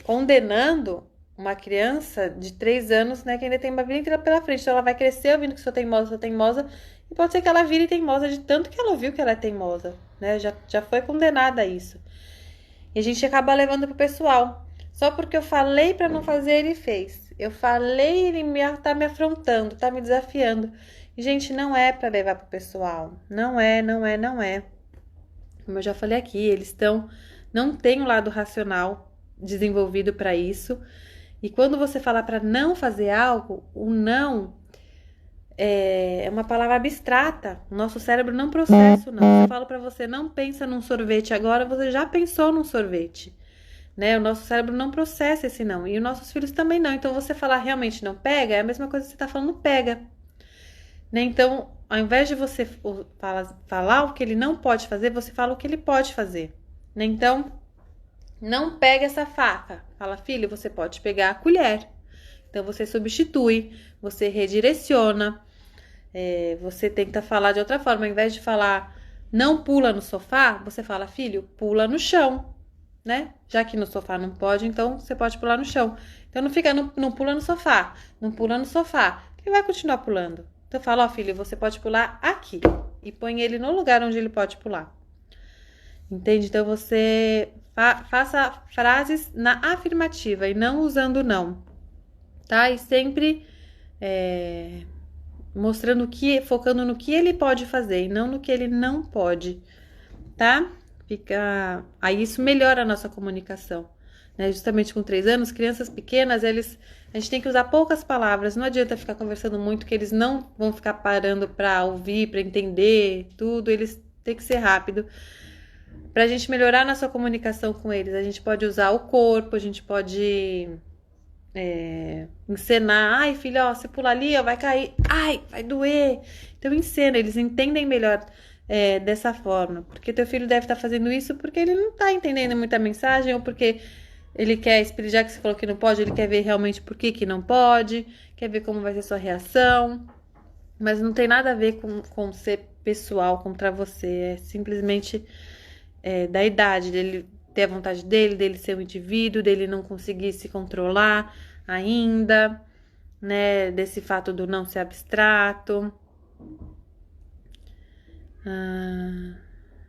condenando uma criança de 3 anos, né, que ainda tem uma vida inteira pela frente. Então ela vai crescer ouvindo que sou teimosa, e pode ser que ela vire teimosa de tanto que ela ouviu que ela é teimosa, né? Já foi condenada a isso. E a gente acaba levando pro pessoal. Só porque eu falei pra não fazer, ele fez. Eu falei, ele tá me afrontando, tá me desafiando. E, gente, não é pra levar pro pessoal. Não é, não é, não é. Como eu já falei aqui, não tem um lado racional desenvolvido pra isso. E quando você falar pra não fazer algo, o não é uma palavra abstrata. O nosso cérebro não processa o não. Se eu falo pra você, não pensa num sorvete agora, você já pensou num sorvete, né? O nosso cérebro não processa esse não. E os nossos filhos também não. Então, você falar realmente não pega, é a mesma coisa que você tá falando pega, né? Então, ao invés de você falar o que ele não pode fazer, você fala o que ele pode fazer, né? Então, não pega essa faca. Fala, filho, você pode pegar a colher. Então, você substitui, você redireciona, você tenta falar de outra forma. Ao invés de falar não pula no sofá, você fala, filho, pula no chão, né? Já que no sofá não pode, então você pode pular no chão. Então não fica, não pula no sofá, não pula no sofá. Ele vai continuar pulando. Então fala, ó, filho, você pode pular aqui. E põe ele no lugar onde ele pode pular. Entende? Então você faça frases na afirmativa e não usando não. Tá? E sempre mostrando focando no que ele pode fazer e não no que ele não pode, tá? Aí isso melhora a nossa comunicação, né? Justamente com 3 anos, crianças pequenas, a gente tem que usar poucas palavras, não adianta ficar conversando muito, que eles não vão ficar parando para ouvir, para entender tudo, eles têm que ser rápido. Pra gente melhorar a nossa comunicação com eles, a gente pode usar o corpo, a gente pode encenar, ai filho, ó, você pula ali, ó, vai cair, ai, vai doer. Então encena, eles entendem melhor dessa forma, porque teu filho deve estar fazendo isso porque ele não tá entendendo muita mensagem, ou porque ele quer, já que você falou que não pode, ele quer ver realmente por que não pode, quer ver como vai ser sua reação, mas não tem nada a ver com ser pessoal contra você, é simplesmente da idade dele, ter a vontade dele ser um indivíduo, dele não conseguir se controlar ainda, né? Desse fato do não ser abstrato.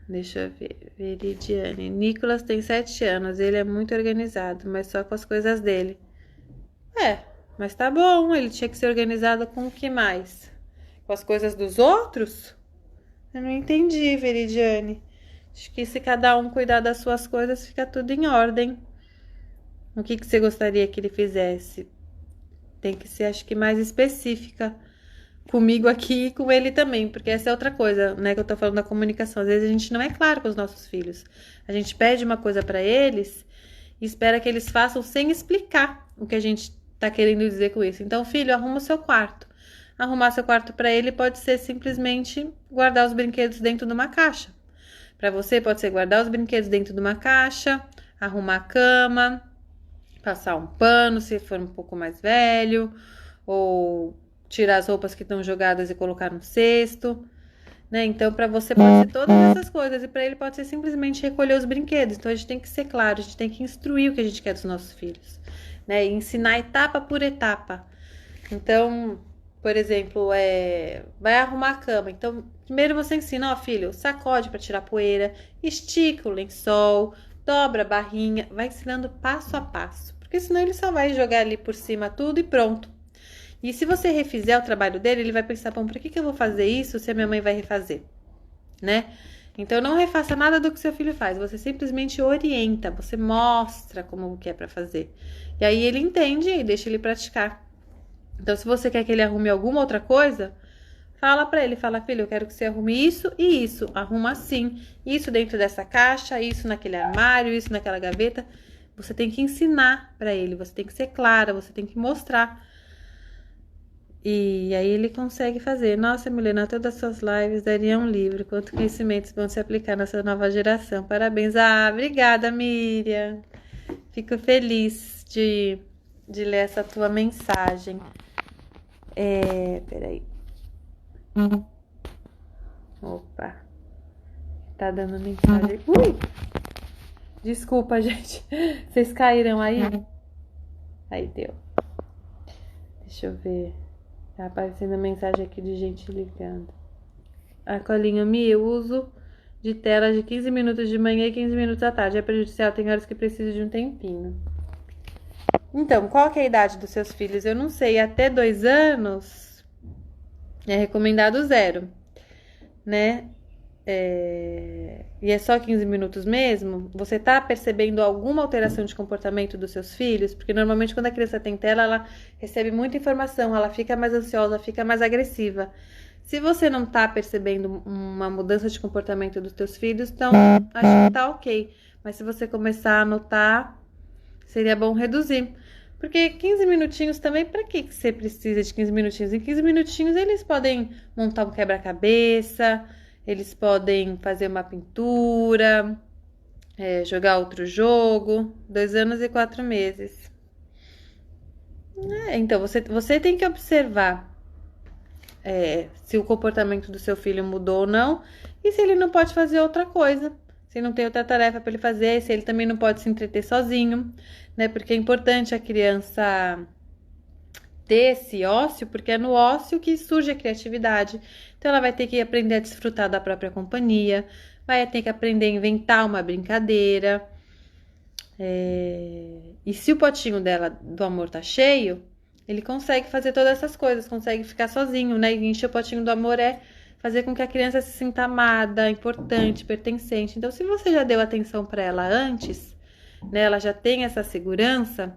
Deixa eu ver. Veridiane. Nicolas tem 7 anos, ele é muito organizado, mas só com as coisas dele. Mas tá bom, ele tinha que ser organizado com o que mais? Com as coisas dos outros? Eu não entendi, Veridiane. Acho que se cada um cuidar das suas coisas, fica tudo em ordem. O que você gostaria que ele fizesse? Tem que ser, acho que, mais específica comigo aqui e com ele também, porque essa é outra coisa, né, que eu tô falando da comunicação. Às vezes a gente não é claro com os nossos filhos. A gente pede uma coisa pra eles e espera que eles façam sem explicar o que a gente tá querendo dizer com isso. Então, filho, arruma o seu quarto. Arrumar seu quarto pra ele pode ser simplesmente guardar os brinquedos dentro de uma caixa. Para você pode ser guardar os brinquedos dentro de uma caixa, arrumar a cama, passar um pano se for um pouco mais velho, ou tirar as roupas que estão jogadas e colocar no cesto, né? Então, para você pode ser todas essas coisas e para ele pode ser simplesmente recolher os brinquedos. Então, a gente tem que ser claro, a gente tem que instruir o que a gente quer dos nossos filhos, né? E ensinar etapa por etapa. Então, por exemplo, vai arrumar a cama. Então, primeiro você ensina, ó, filho, sacode para tirar poeira, estica o lençol, dobra a barrinha, vai ensinando passo a passo, porque senão ele só vai jogar ali por cima tudo e pronto. E se você refizer o trabalho dele, ele vai pensar, bom, por que eu vou fazer isso se a minha mãe vai refazer, né? Então, não refaça nada do que seu filho faz, você simplesmente orienta, você mostra como que é para fazer. E aí ele entende e deixa ele praticar. Então, se você quer que ele arrume alguma outra coisa, fala pra ele, fala, filho, eu quero que você arrume isso e isso, arruma assim, isso dentro dessa caixa, isso naquele armário, isso naquela gaveta. Você tem que ensinar pra ele, você tem que ser clara, você tem que mostrar. E aí ele consegue fazer. Nossa, Milena, todas as suas lives dariam um livro, quanto conhecimentos vão se aplicar nessa nova geração. Parabéns. Obrigada, Miriam. Fico feliz de ler essa tua mensagem. Peraí. Opa. Tá dando mensagem. Ui! Desculpa, gente. Vocês caíram aí? Aí deu. Deixa eu ver. Tá aparecendo mensagem aqui de gente ligando. A colinha Mi, eu uso de tela de 15 minutos de manhã e 15 minutos à tarde. É prejudicial, tem horas que preciso de um tempinho. Então, qual que é a idade dos seus filhos? Eu não sei. Até 2 anos é recomendado 0, né? E é só 15 minutos mesmo? Você tá percebendo alguma alteração de comportamento dos seus filhos? Porque normalmente quando a criança tem tela, ela recebe muita informação, ela fica mais ansiosa, fica mais agressiva. Se você não tá percebendo uma mudança de comportamento dos teus filhos, então acho que tá ok. Mas se você começar a notar, seria bom reduzir. Porque 15 minutinhos também, para que você precisa de 15 minutinhos? Em 15 minutinhos eles podem montar um quebra-cabeça, eles podem fazer uma pintura, jogar outro jogo. 2 anos e 4 meses. Então, você tem que observar se o comportamento do seu filho mudou ou não e se ele não pode fazer outra coisa. Se não tem outra tarefa para ele fazer, se ele também não pode se entreter sozinho, né? Porque é importante a criança ter esse ócio, porque é no ócio que surge a criatividade. Então ela vai ter que aprender a desfrutar da própria companhia, vai ter que aprender a inventar uma brincadeira. E se o potinho dela do amor tá cheio, ele consegue fazer todas essas coisas, consegue ficar sozinho, né? E encher o potinho do amor é fazer com que a criança se sinta amada, importante, pertencente. Então, se você já deu atenção para ela antes, né? Ela já tem essa segurança,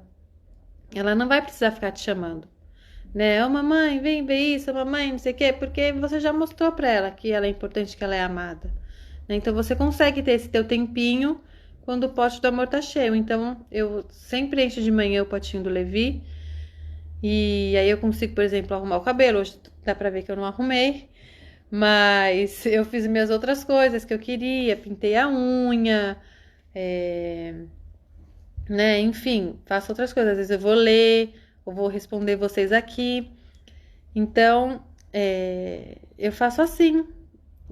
ela não vai precisar ficar te chamando, né? Ô mamãe, vem ver isso, mamãe, não sei o quê, porque você já mostrou para ela que ela é importante, que ela é amada, né? Então, você consegue ter esse teu tempinho quando o pote do amor tá cheio. Então, eu sempre encho de manhã o potinho do Levi. E aí eu consigo, por exemplo, arrumar o cabelo. Hoje dá pra ver que eu não arrumei. Mas eu fiz minhas outras coisas que eu queria. Pintei a unha. Né? Enfim, faço outras coisas. Às vezes eu vou ler. Ou vou responder vocês aqui. Então, eu faço assim.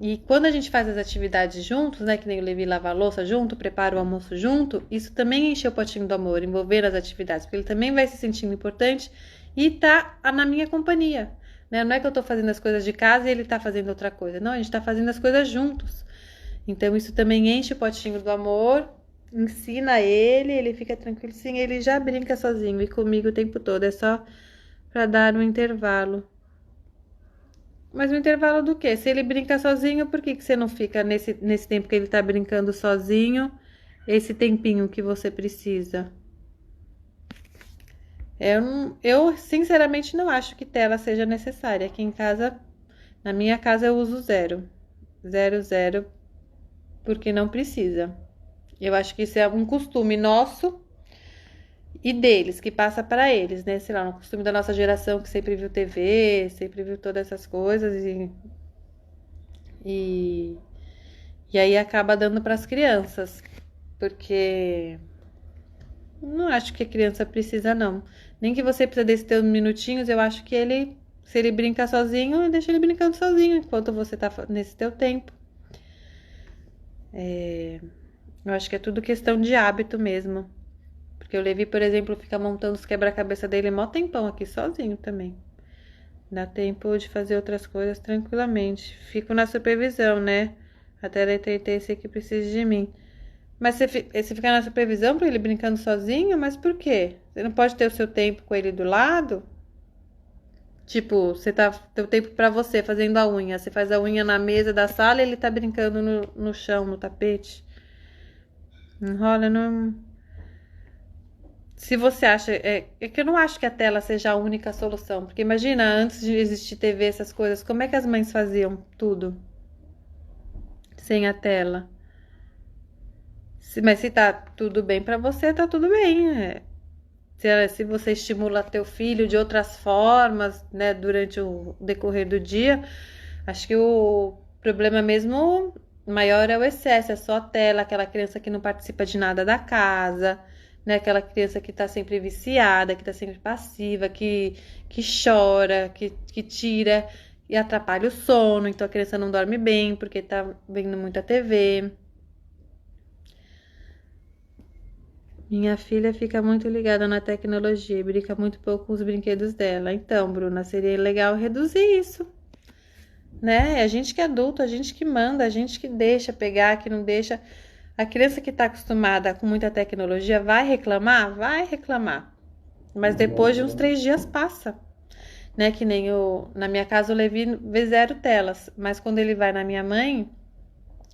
E quando a gente faz as atividades juntos, né, que nem o Levi lava a louça junto, prepara o almoço junto, isso também enche o potinho do amor, envolver as atividades, porque ele também vai se sentindo importante e tá na minha companhia, né? Não é que eu tô fazendo as coisas de casa e ele tá fazendo outra coisa, não, a gente tá fazendo as coisas juntos. Então isso também enche o potinho do amor, ensina ele fica tranquilo, sim, ele já brinca sozinho e comigo o tempo todo, é só para dar um intervalo. Mas no intervalo do quê? Se ele brinca sozinho, por que você não fica nesse tempo que ele tá brincando sozinho, esse tempinho que você precisa? Eu sinceramente não acho que tela seja necessária. Aqui em casa, na minha casa, eu uso 0. 0, 0, porque não precisa. Eu acho que isso é um costume nosso e deles, que passa para eles, né? Sei lá, um costume da nossa geração que sempre viu TV, sempre viu todas essas coisas e, e aí acaba dando para as crianças, porque não acho que a criança precisa, não. Nem que você precisa desses teus minutinhos, eu acho que se ele brinca sozinho, deixa ele brincando sozinho enquanto você tá nesse teu tempo. Eu acho que é tudo questão de hábito mesmo. Porque o Levi, por exemplo, fica montando os quebra-cabeça dele mó tempão aqui sozinho também. Dá tempo de fazer outras coisas tranquilamente. Fico na supervisão, né? Até ele ter esse que precisa de mim. Mas você fica na supervisão pra ele brincando sozinho? Mas por quê? Você não pode ter o seu tempo com ele do lado? Tipo, você tá teu tempo pra você fazendo a unha. Você faz a unha na mesa da sala e ele tá brincando no chão, no tapete. Enrola, não. Se você acha. É que eu não acho que a tela seja a única solução. Porque imagina, antes de existir TV, essas coisas, como é que as mães faziam tudo sem a tela? Mas se tá tudo bem pra você, tá tudo bem. Se você estimula teu filho de outras formas, né, durante o decorrer do dia, acho que o problema mesmo maior é o excesso, é só a tela, aquela criança que não participa de nada da casa, né, aquela criança que tá sempre viciada, que tá sempre passiva, que chora, que tira e atrapalha o sono, então a criança não dorme bem porque tá vendo muita TV. Minha filha fica muito ligada na tecnologia e brinca muito pouco com os brinquedos dela. Então, Bruna, seria legal reduzir isso, né? A gente que é adulto, a gente que manda, a gente que deixa pegar, que não deixa. A criança que está acostumada com muita tecnologia vai reclamar? Vai reclamar. Mas depois de uns 3 dias passa, né? Que nem na minha casa o Levi vê 0 telas, mas quando ele vai na minha mãe,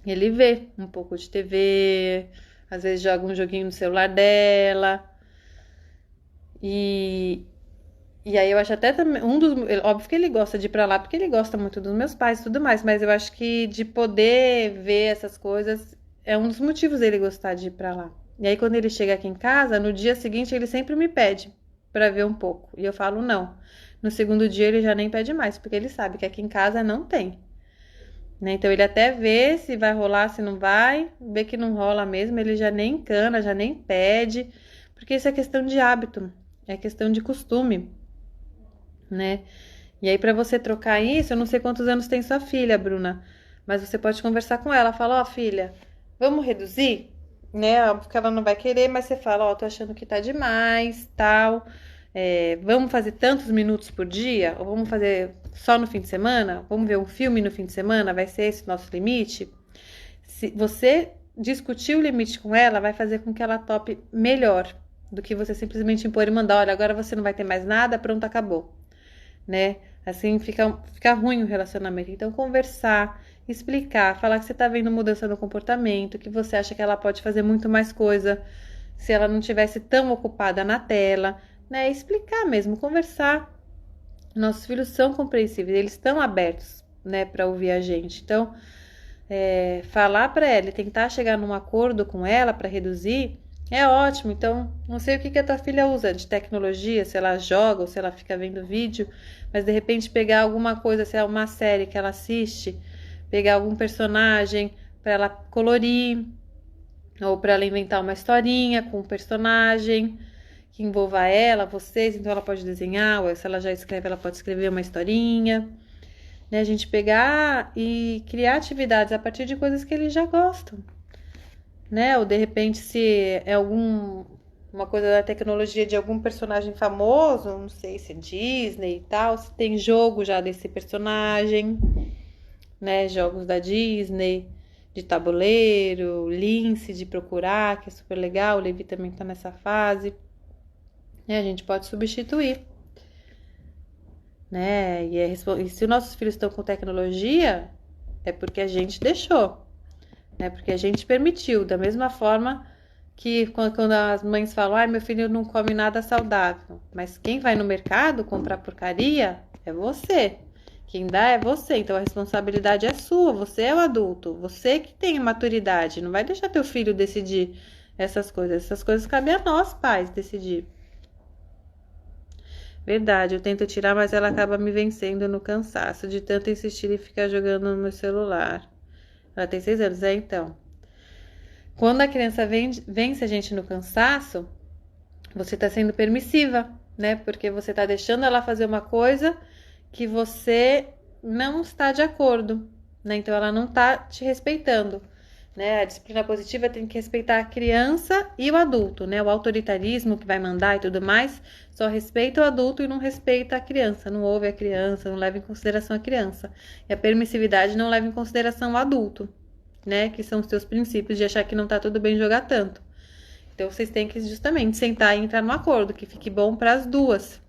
ele vê um pouco de TV, às vezes joga um joguinho no celular dela. E, e aí eu acho até também, óbvio que ele gosta de ir pra lá, porque ele gosta muito dos meus pais e tudo mais, mas eu acho que de poder ver essas coisas é um dos motivos dele gostar de ir pra lá. E aí quando ele chega aqui em casa, no dia seguinte ele sempre me pede pra ver um pouco. E eu falo não. No segundo dia ele já nem pede mais, porque ele sabe que aqui em casa não tem. Né? Então ele até vê se vai rolar, se não vai, vê que não rola mesmo, ele já nem encana, já nem pede, porque isso é questão de hábito, é questão de costume, né? E aí para você trocar isso, eu não sei quantos anos tem sua filha, Bruna, mas você pode conversar com ela, fala, ó, filha, vamos reduzir? Né? Óbvio que ela não vai querer, mas você fala, ó, tô achando que tá demais, tal. Vamos fazer tantos minutos por dia? Ou vamos fazer só no fim de semana? Vamos ver um filme no fim de semana? Vai ser esse o nosso limite? Se você discutir o limite com ela, vai fazer com que ela tope melhor do que você simplesmente impor e mandar, olha, agora você não vai ter mais nada, pronto, acabou. Né? Assim fica ruim o relacionamento. Então, conversar, explicar, falar que você tá vendo mudança no comportamento, que você acha que ela pode fazer muito mais coisa se ela não tivesse tão ocupada na tela, né? Explicar mesmo, conversar. Nossos filhos são compreensíveis, eles estão abertos, né, para ouvir a gente. Então, falar para ela e tentar chegar num acordo com ela para reduzir é ótimo. Então, não sei o que a tua filha usa de tecnologia, se ela joga ou se ela fica vendo vídeo, mas de repente pegar alguma coisa, se é uma série que ela assiste, pegar algum personagem para ela colorir, ou para ela inventar uma historinha com um personagem que envolva ela, vocês, então ela pode desenhar, ou se ela já escreve, ela pode escrever uma historinha, né? A gente pegar e criar atividades a partir de coisas que eles já gostam, né? Ou de repente se é uma coisa da tecnologia de algum personagem famoso, não sei se é Disney e tal, se tem jogo já desse personagem, né? Jogos da Disney, de tabuleiro, Lince, de procurar, que é super legal, o Levi também tá nessa fase. A gente pode substituir, né? E se os nossos filhos estão com tecnologia, é porque a gente deixou, né? Porque a gente permitiu. Da mesma forma que quando as mães falam, ai, meu filho não come nada saudável. Mas quem vai no mercado comprar porcaria é você. Quem dá é você. Então a responsabilidade é sua. Você é o adulto. Você que tem maturidade. Não vai deixar teu filho decidir essas coisas. Essas coisas cabem a nós, pais, decidir. Verdade, eu tento tirar, mas ela acaba me vencendo no cansaço de tanto insistir e ficar jogando no meu celular. Ela tem 6 anos, então. Quando a criança vence a gente no cansaço, você está sendo permissiva, né? Porque você está deixando ela fazer uma coisa que você não está de acordo, né? Então ela não está te respeitando. Né? A disciplina positiva tem que respeitar a criança e o adulto, né? O autoritarismo que vai mandar e tudo mais só respeita o adulto e não respeita a criança, não ouve a criança, não leva em consideração a criança. E a permissividade não leva em consideração o adulto, né? Que são os seus princípios de achar que não tá tudo bem jogar tanto. Então vocês têm que justamente sentar e entrar num acordo que fique bom para as duas,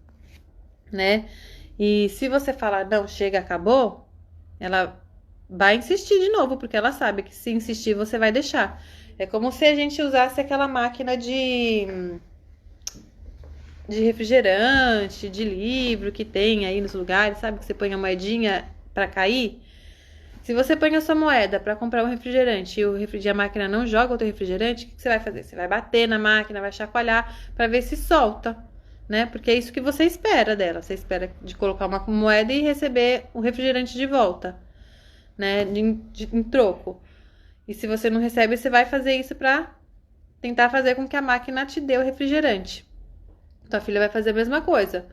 né? E se você falar, não, chega, acabou, ela vai insistir de novo, porque ela sabe que se insistir você vai deixar. É como se a gente usasse aquela máquina de refrigerante, de livro que tem aí nos lugares, sabe? Que você põe a moedinha para cair. Se você põe a sua moeda para comprar um refrigerante e a máquina não joga o teu refrigerante, o que você vai fazer? Você vai bater na máquina, vai chacoalhar para ver se solta, né? Porque é isso que você espera dela. Você espera de colocar uma moeda e receber o refrigerante de volta, né, em troco. E se você não recebe, você vai fazer isso para tentar fazer com que a máquina te dê o refrigerante. Tua filha vai fazer a mesma coisa.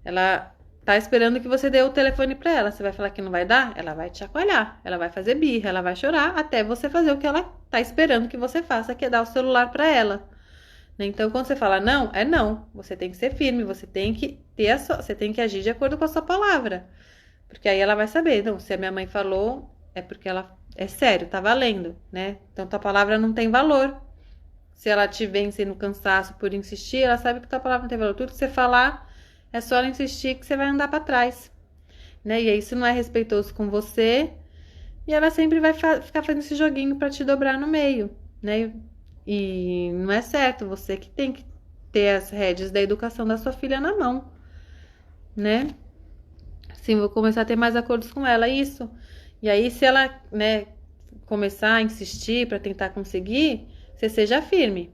Ela tá esperando que você dê o telefone para ela. Você vai falar que não vai dar? Ela vai te chacoalhar, ela vai fazer birra, ela vai chorar até você fazer o que ela tá esperando que você faça, que é dar o celular para ela. né? Então, quando você fala não, é não. Você tem que ser firme, você tem que você tem que agir de acordo com a sua palavra. Porque aí ela vai saber, não, se a minha mãe falou, é porque ela é sério, tá valendo, né? Então tua palavra não tem valor. Se ela te vence no cansaço por insistir, ela sabe que tua palavra não tem valor. Tudo que você falar, é só ela insistir que você vai andar para trás, né? E aí isso não é respeitoso com você, e ela sempre vai ficar fazendo esse joguinho para te dobrar no meio, né? E não é certo, você que tem que ter as rédeas da educação da sua filha na mão, né? Sim, vou começar a ter mais acordos com ela, isso. E aí, se ela, né, começar a insistir para tentar conseguir, você seja firme.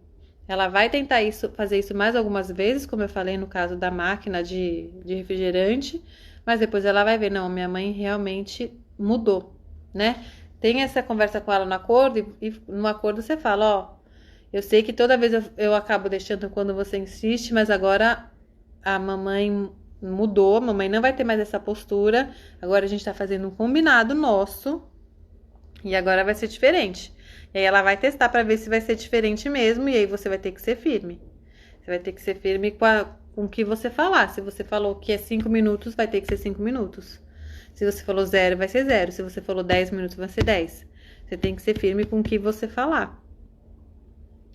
Ela vai tentar fazer isso mais algumas vezes, como eu falei no caso da máquina de refrigerante, mas depois ela vai ver, não, minha mãe realmente mudou, né? Tem essa conversa com ela no acordo e no acordo você fala, ó, eu sei que toda vez eu acabo deixando quando você insiste, mas agora a mamãe mudou, a mamãe não vai ter mais essa postura, agora a gente tá fazendo um combinado nosso e agora vai ser diferente. E aí ela vai testar para ver se vai ser diferente mesmo, e aí você vai ter que ser firme. Você vai ter que ser firme com o que você falar. Se você falou que é 5 minutos, vai ter que ser 5 minutos. Se você falou 0, vai ser 0. Se você falou 10 minutos, vai ser 10. Você tem que ser firme com o que você falar.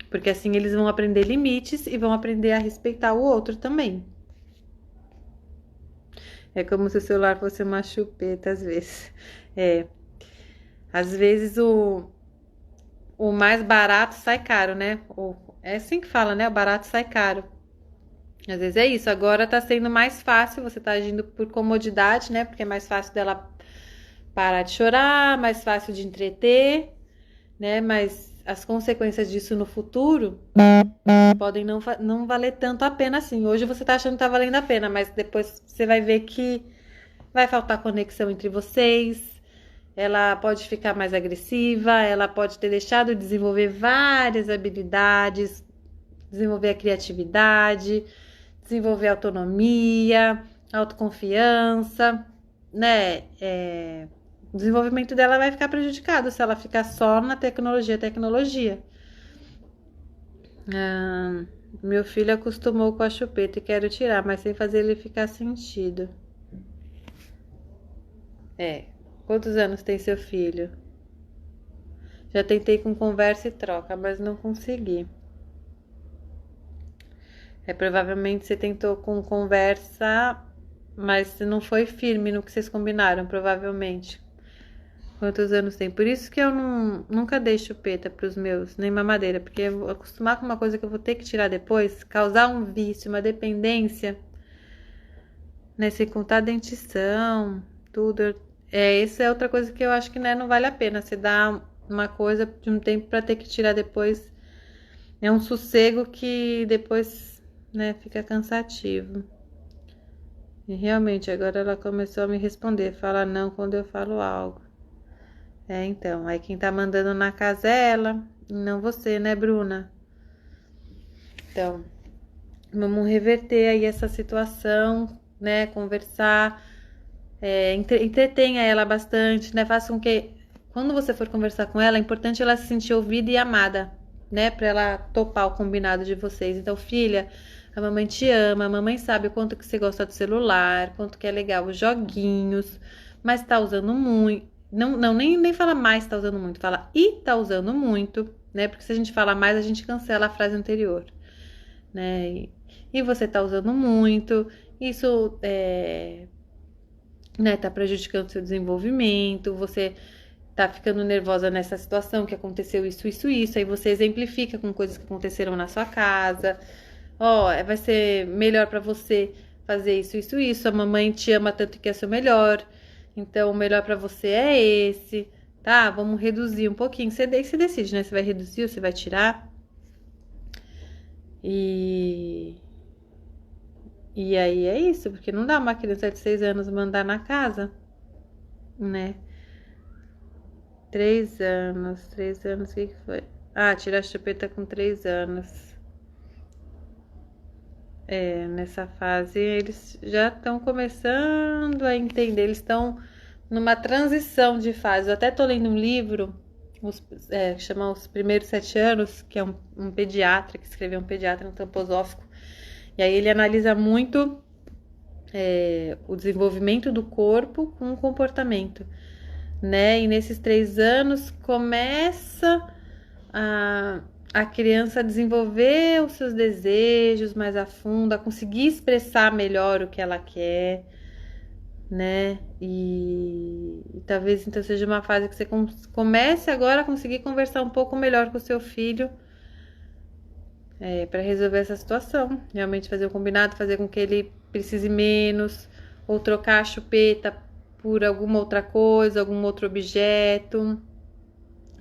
Porque assim eles vão aprender limites e vão aprender a respeitar o outro também. É como se o celular fosse uma chupeta às vezes. Às vezes o mais barato sai caro, né? É assim que fala, né? O barato sai caro. Às vezes é isso. Agora tá sendo mais fácil, você tá agindo por comodidade, né? Porque é mais fácil dela parar de chorar, mais fácil de entreter, né? Mas as consequências disso no futuro podem não valer tanto a pena assim. Hoje você tá achando que tá valendo a pena, mas depois você vai ver que vai faltar conexão entre vocês. Ela pode ficar mais agressiva, ela pode ter deixado de desenvolver várias habilidades, desenvolver a criatividade, desenvolver a autonomia, autoconfiança, né? O desenvolvimento dela vai ficar prejudicado se ela ficar só na tecnologia. Meu filho acostumou com a chupeta e quero tirar, mas sem fazer ele ficar sentido. Quantos anos tem seu filho? Já tentei com conversa e troca, mas não consegui. Provavelmente você tentou com conversa, mas você não foi firme no que vocês combinaram, provavelmente. Quantos anos tem? Por isso que eu nunca dei chupeta pros meus, nem mamadeira, porque eu vou acostumar com uma coisa que eu vou ter que tirar depois, causar um vício, uma dependência, né? Sem contar dentição, tudo. Essa é outra coisa que eu acho que, né, não vale a pena. Você dá uma coisa de um tempo para ter que tirar depois. É um sossego que depois, né, fica cansativo. E realmente, agora ela começou a me responder. Fala não quando eu falo algo. Então. Aí quem tá mandando na casa é ela, e não você, né, Bruna? Então, vamos reverter aí essa situação, né, conversar. Entretenha ela bastante, né? Faça com que, quando você for conversar com ela, é importante ela se sentir ouvida e amada, né? Pra ela topar o combinado de vocês. Então, filha, a mamãe te ama, a mamãe sabe o quanto que você gosta do celular, quanto que é legal os joguinhos, mas tá usando muito. Não, nem fala mais tá usando muito, fala e tá usando muito, né? Porque se a gente fala mais, a gente cancela a frase anterior, né? E você tá usando muito, isso né, tá prejudicando seu desenvolvimento, você tá ficando nervosa nessa situação que aconteceu isso, aí você exemplifica com coisas que aconteceram na sua casa. Vai ser melhor pra você fazer isso, a mamãe te ama tanto que é seu melhor, então o melhor pra você é esse, tá? Vamos reduzir um pouquinho, você decide, né, se vai reduzir ou se vai tirar. E aí é isso, porque não dá uma criança de 6 anos mandar na casa, né? 3 anos, o que foi? Tirar a chupeta com 3 anos. Nessa fase eles já estão começando a entender, eles estão numa transição de fase. Eu até tô lendo um livro chama Os Primeiros 7 Anos, que é um pediatra, que escreveu um pediatra antroposófico. E aí ele analisa muito o desenvolvimento do corpo com o comportamento, né? E nesses 3 anos começa a criança a desenvolver os seus desejos mais a fundo, a conseguir expressar melhor o que ela quer, né? E talvez então seja uma fase que você comece agora a conseguir conversar um pouco melhor com o seu filho, para resolver essa situação. Realmente fazer o combinado, fazer com que ele precise menos, ou trocar a chupeta por alguma outra coisa, algum outro objeto,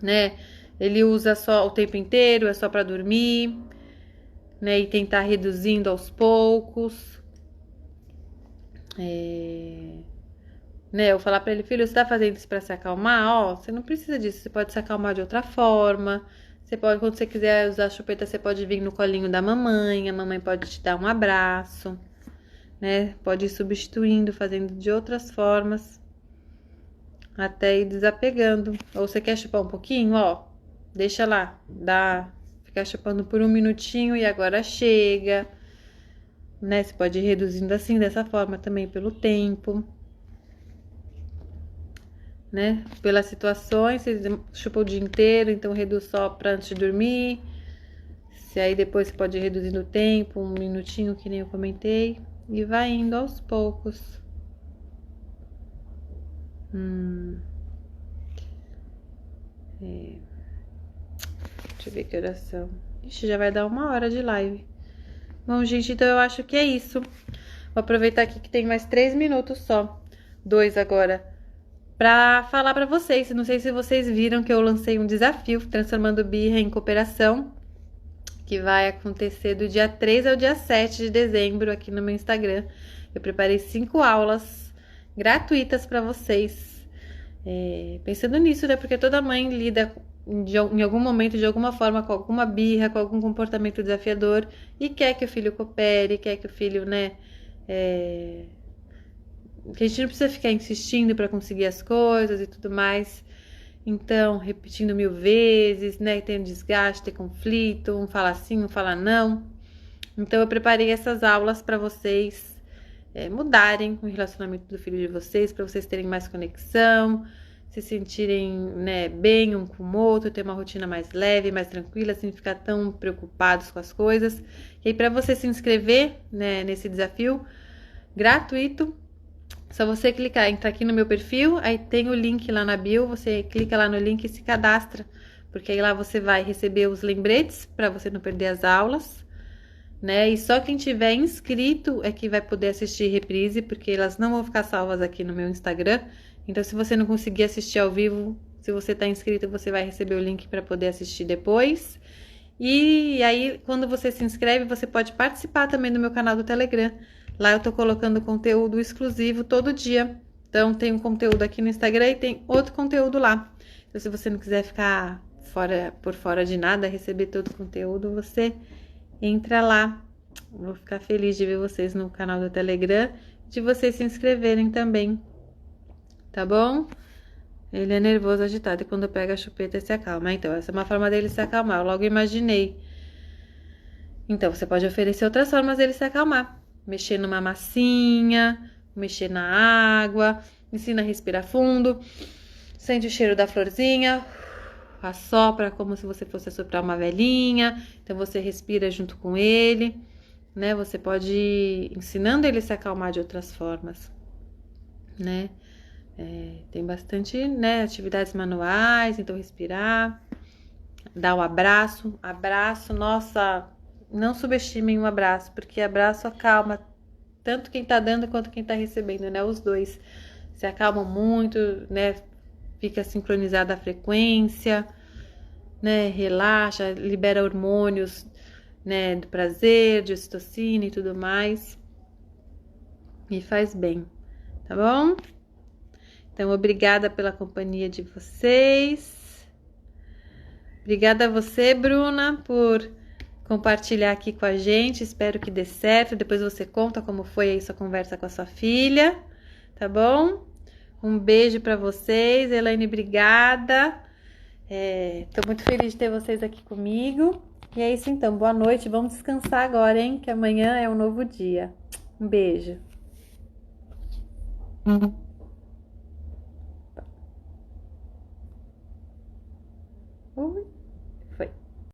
né? Ele usa só o tempo inteiro, é só para dormir, né? E tentar reduzindo aos poucos. Né? Eu falar para ele, filho, você tá fazendo isso para se acalmar? Ó, você não precisa disso, você pode se acalmar de outra forma. Você pode, quando você quiser usar a chupeta, você pode vir no colinho da mamãe, a mamãe pode te dar um abraço, né? Pode ir substituindo, fazendo de outras formas, até ir desapegando. Ou você quer chupar um pouquinho, ó, deixa lá, ficar chupando por 1 minutinho e agora chega, né? Você pode ir reduzindo assim, dessa forma também, pelo tempo, né? Pelas situações, você chupa o dia inteiro, então reduz só para antes de dormir. Se aí depois você pode ir reduzindo o tempo, 1 minutinho, que nem eu comentei, e vai indo aos poucos. Deixa eu ver que oração. Ixi, já vai dar 1 hora de live. Bom, gente, então eu acho que é isso. Vou aproveitar aqui que tem mais 3 minutos só. 2 agora. Pra falar pra vocês. Não sei se vocês viram que eu lancei um desafio Transformando Birra em Cooperação, que vai acontecer do dia 3 ao dia 7 de dezembro aqui no meu Instagram. Eu preparei 5 aulas gratuitas pra vocês. Pensando nisso, né? Porque toda mãe lida em algum momento, de alguma forma, com alguma birra, com algum comportamento desafiador e quer que o filho coopere, quer que o filho, né? Que a gente não precisa ficar insistindo para conseguir as coisas e tudo mais. Então, repetindo 1000 vezes, né? Tem desgaste, tem conflito, um fala sim, um fala não. Então, eu preparei essas aulas para vocês mudarem o relacionamento do filho de vocês, para vocês terem mais conexão, se sentirem, né, bem um com o outro, ter uma rotina mais leve, mais tranquila, sem ficar tão preocupados com as coisas. E aí, para você se inscrever, né, nesse desafio gratuito, só você clicar, entrar aqui no meu perfil, aí tem o link lá na bio, você clica lá no link e se cadastra, porque aí lá você vai receber os lembretes para você não perder as aulas, né? E só quem tiver inscrito é que vai poder assistir reprise, porque elas não vão ficar salvas aqui no meu Instagram. Então, se você não conseguir assistir ao vivo, se você tá inscrito, você vai receber o link para poder assistir depois. E aí, quando você se inscreve, você pode participar também do meu canal do Telegram. Lá eu tô colocando conteúdo exclusivo todo dia. Então, tem um conteúdo aqui no Instagram e tem outro conteúdo lá. Então, se você não quiser ficar por fora de nada, receber todo o conteúdo, você entra lá. Vou ficar feliz de ver vocês no canal do Telegram, de vocês se inscreverem também, tá bom? Ele é nervoso, agitado, e quando pega a chupeta se acalma. Então, essa é uma forma dele se acalmar, eu logo imaginei. Então, você pode oferecer outras formas dele se acalmar. Mexer numa massinha, mexer na água, ensina a respirar fundo, sente o cheiro da florzinha, assopra como se você fosse assoprar uma velhinha, então você respira junto com ele, né? Você pode ir ensinando ele a se acalmar de outras formas, né? Tem bastante, né, atividades manuais, então respirar, dar um abraço, nossa, não subestimem um abraço, porque abraço acalma tanto quem tá dando quanto quem tá recebendo, né? Os dois se acalmam muito, né? Fica sincronizada a frequência, né? Relaxa, libera hormônios, né? Do prazer, de ocitocina e tudo mais. E faz bem, tá bom? Então, obrigada pela companhia de vocês. Obrigada a você, Bruna, por compartilhar aqui com a gente. Espero que dê certo. Depois você conta como foi aí sua conversa com a sua filha, tá bom? Um beijo para vocês. Elaine, obrigada. Tô muito feliz de ter vocês aqui comigo. E é isso então, boa noite. Vamos descansar agora, hein? Que amanhã é um novo dia. Um beijo. Ui.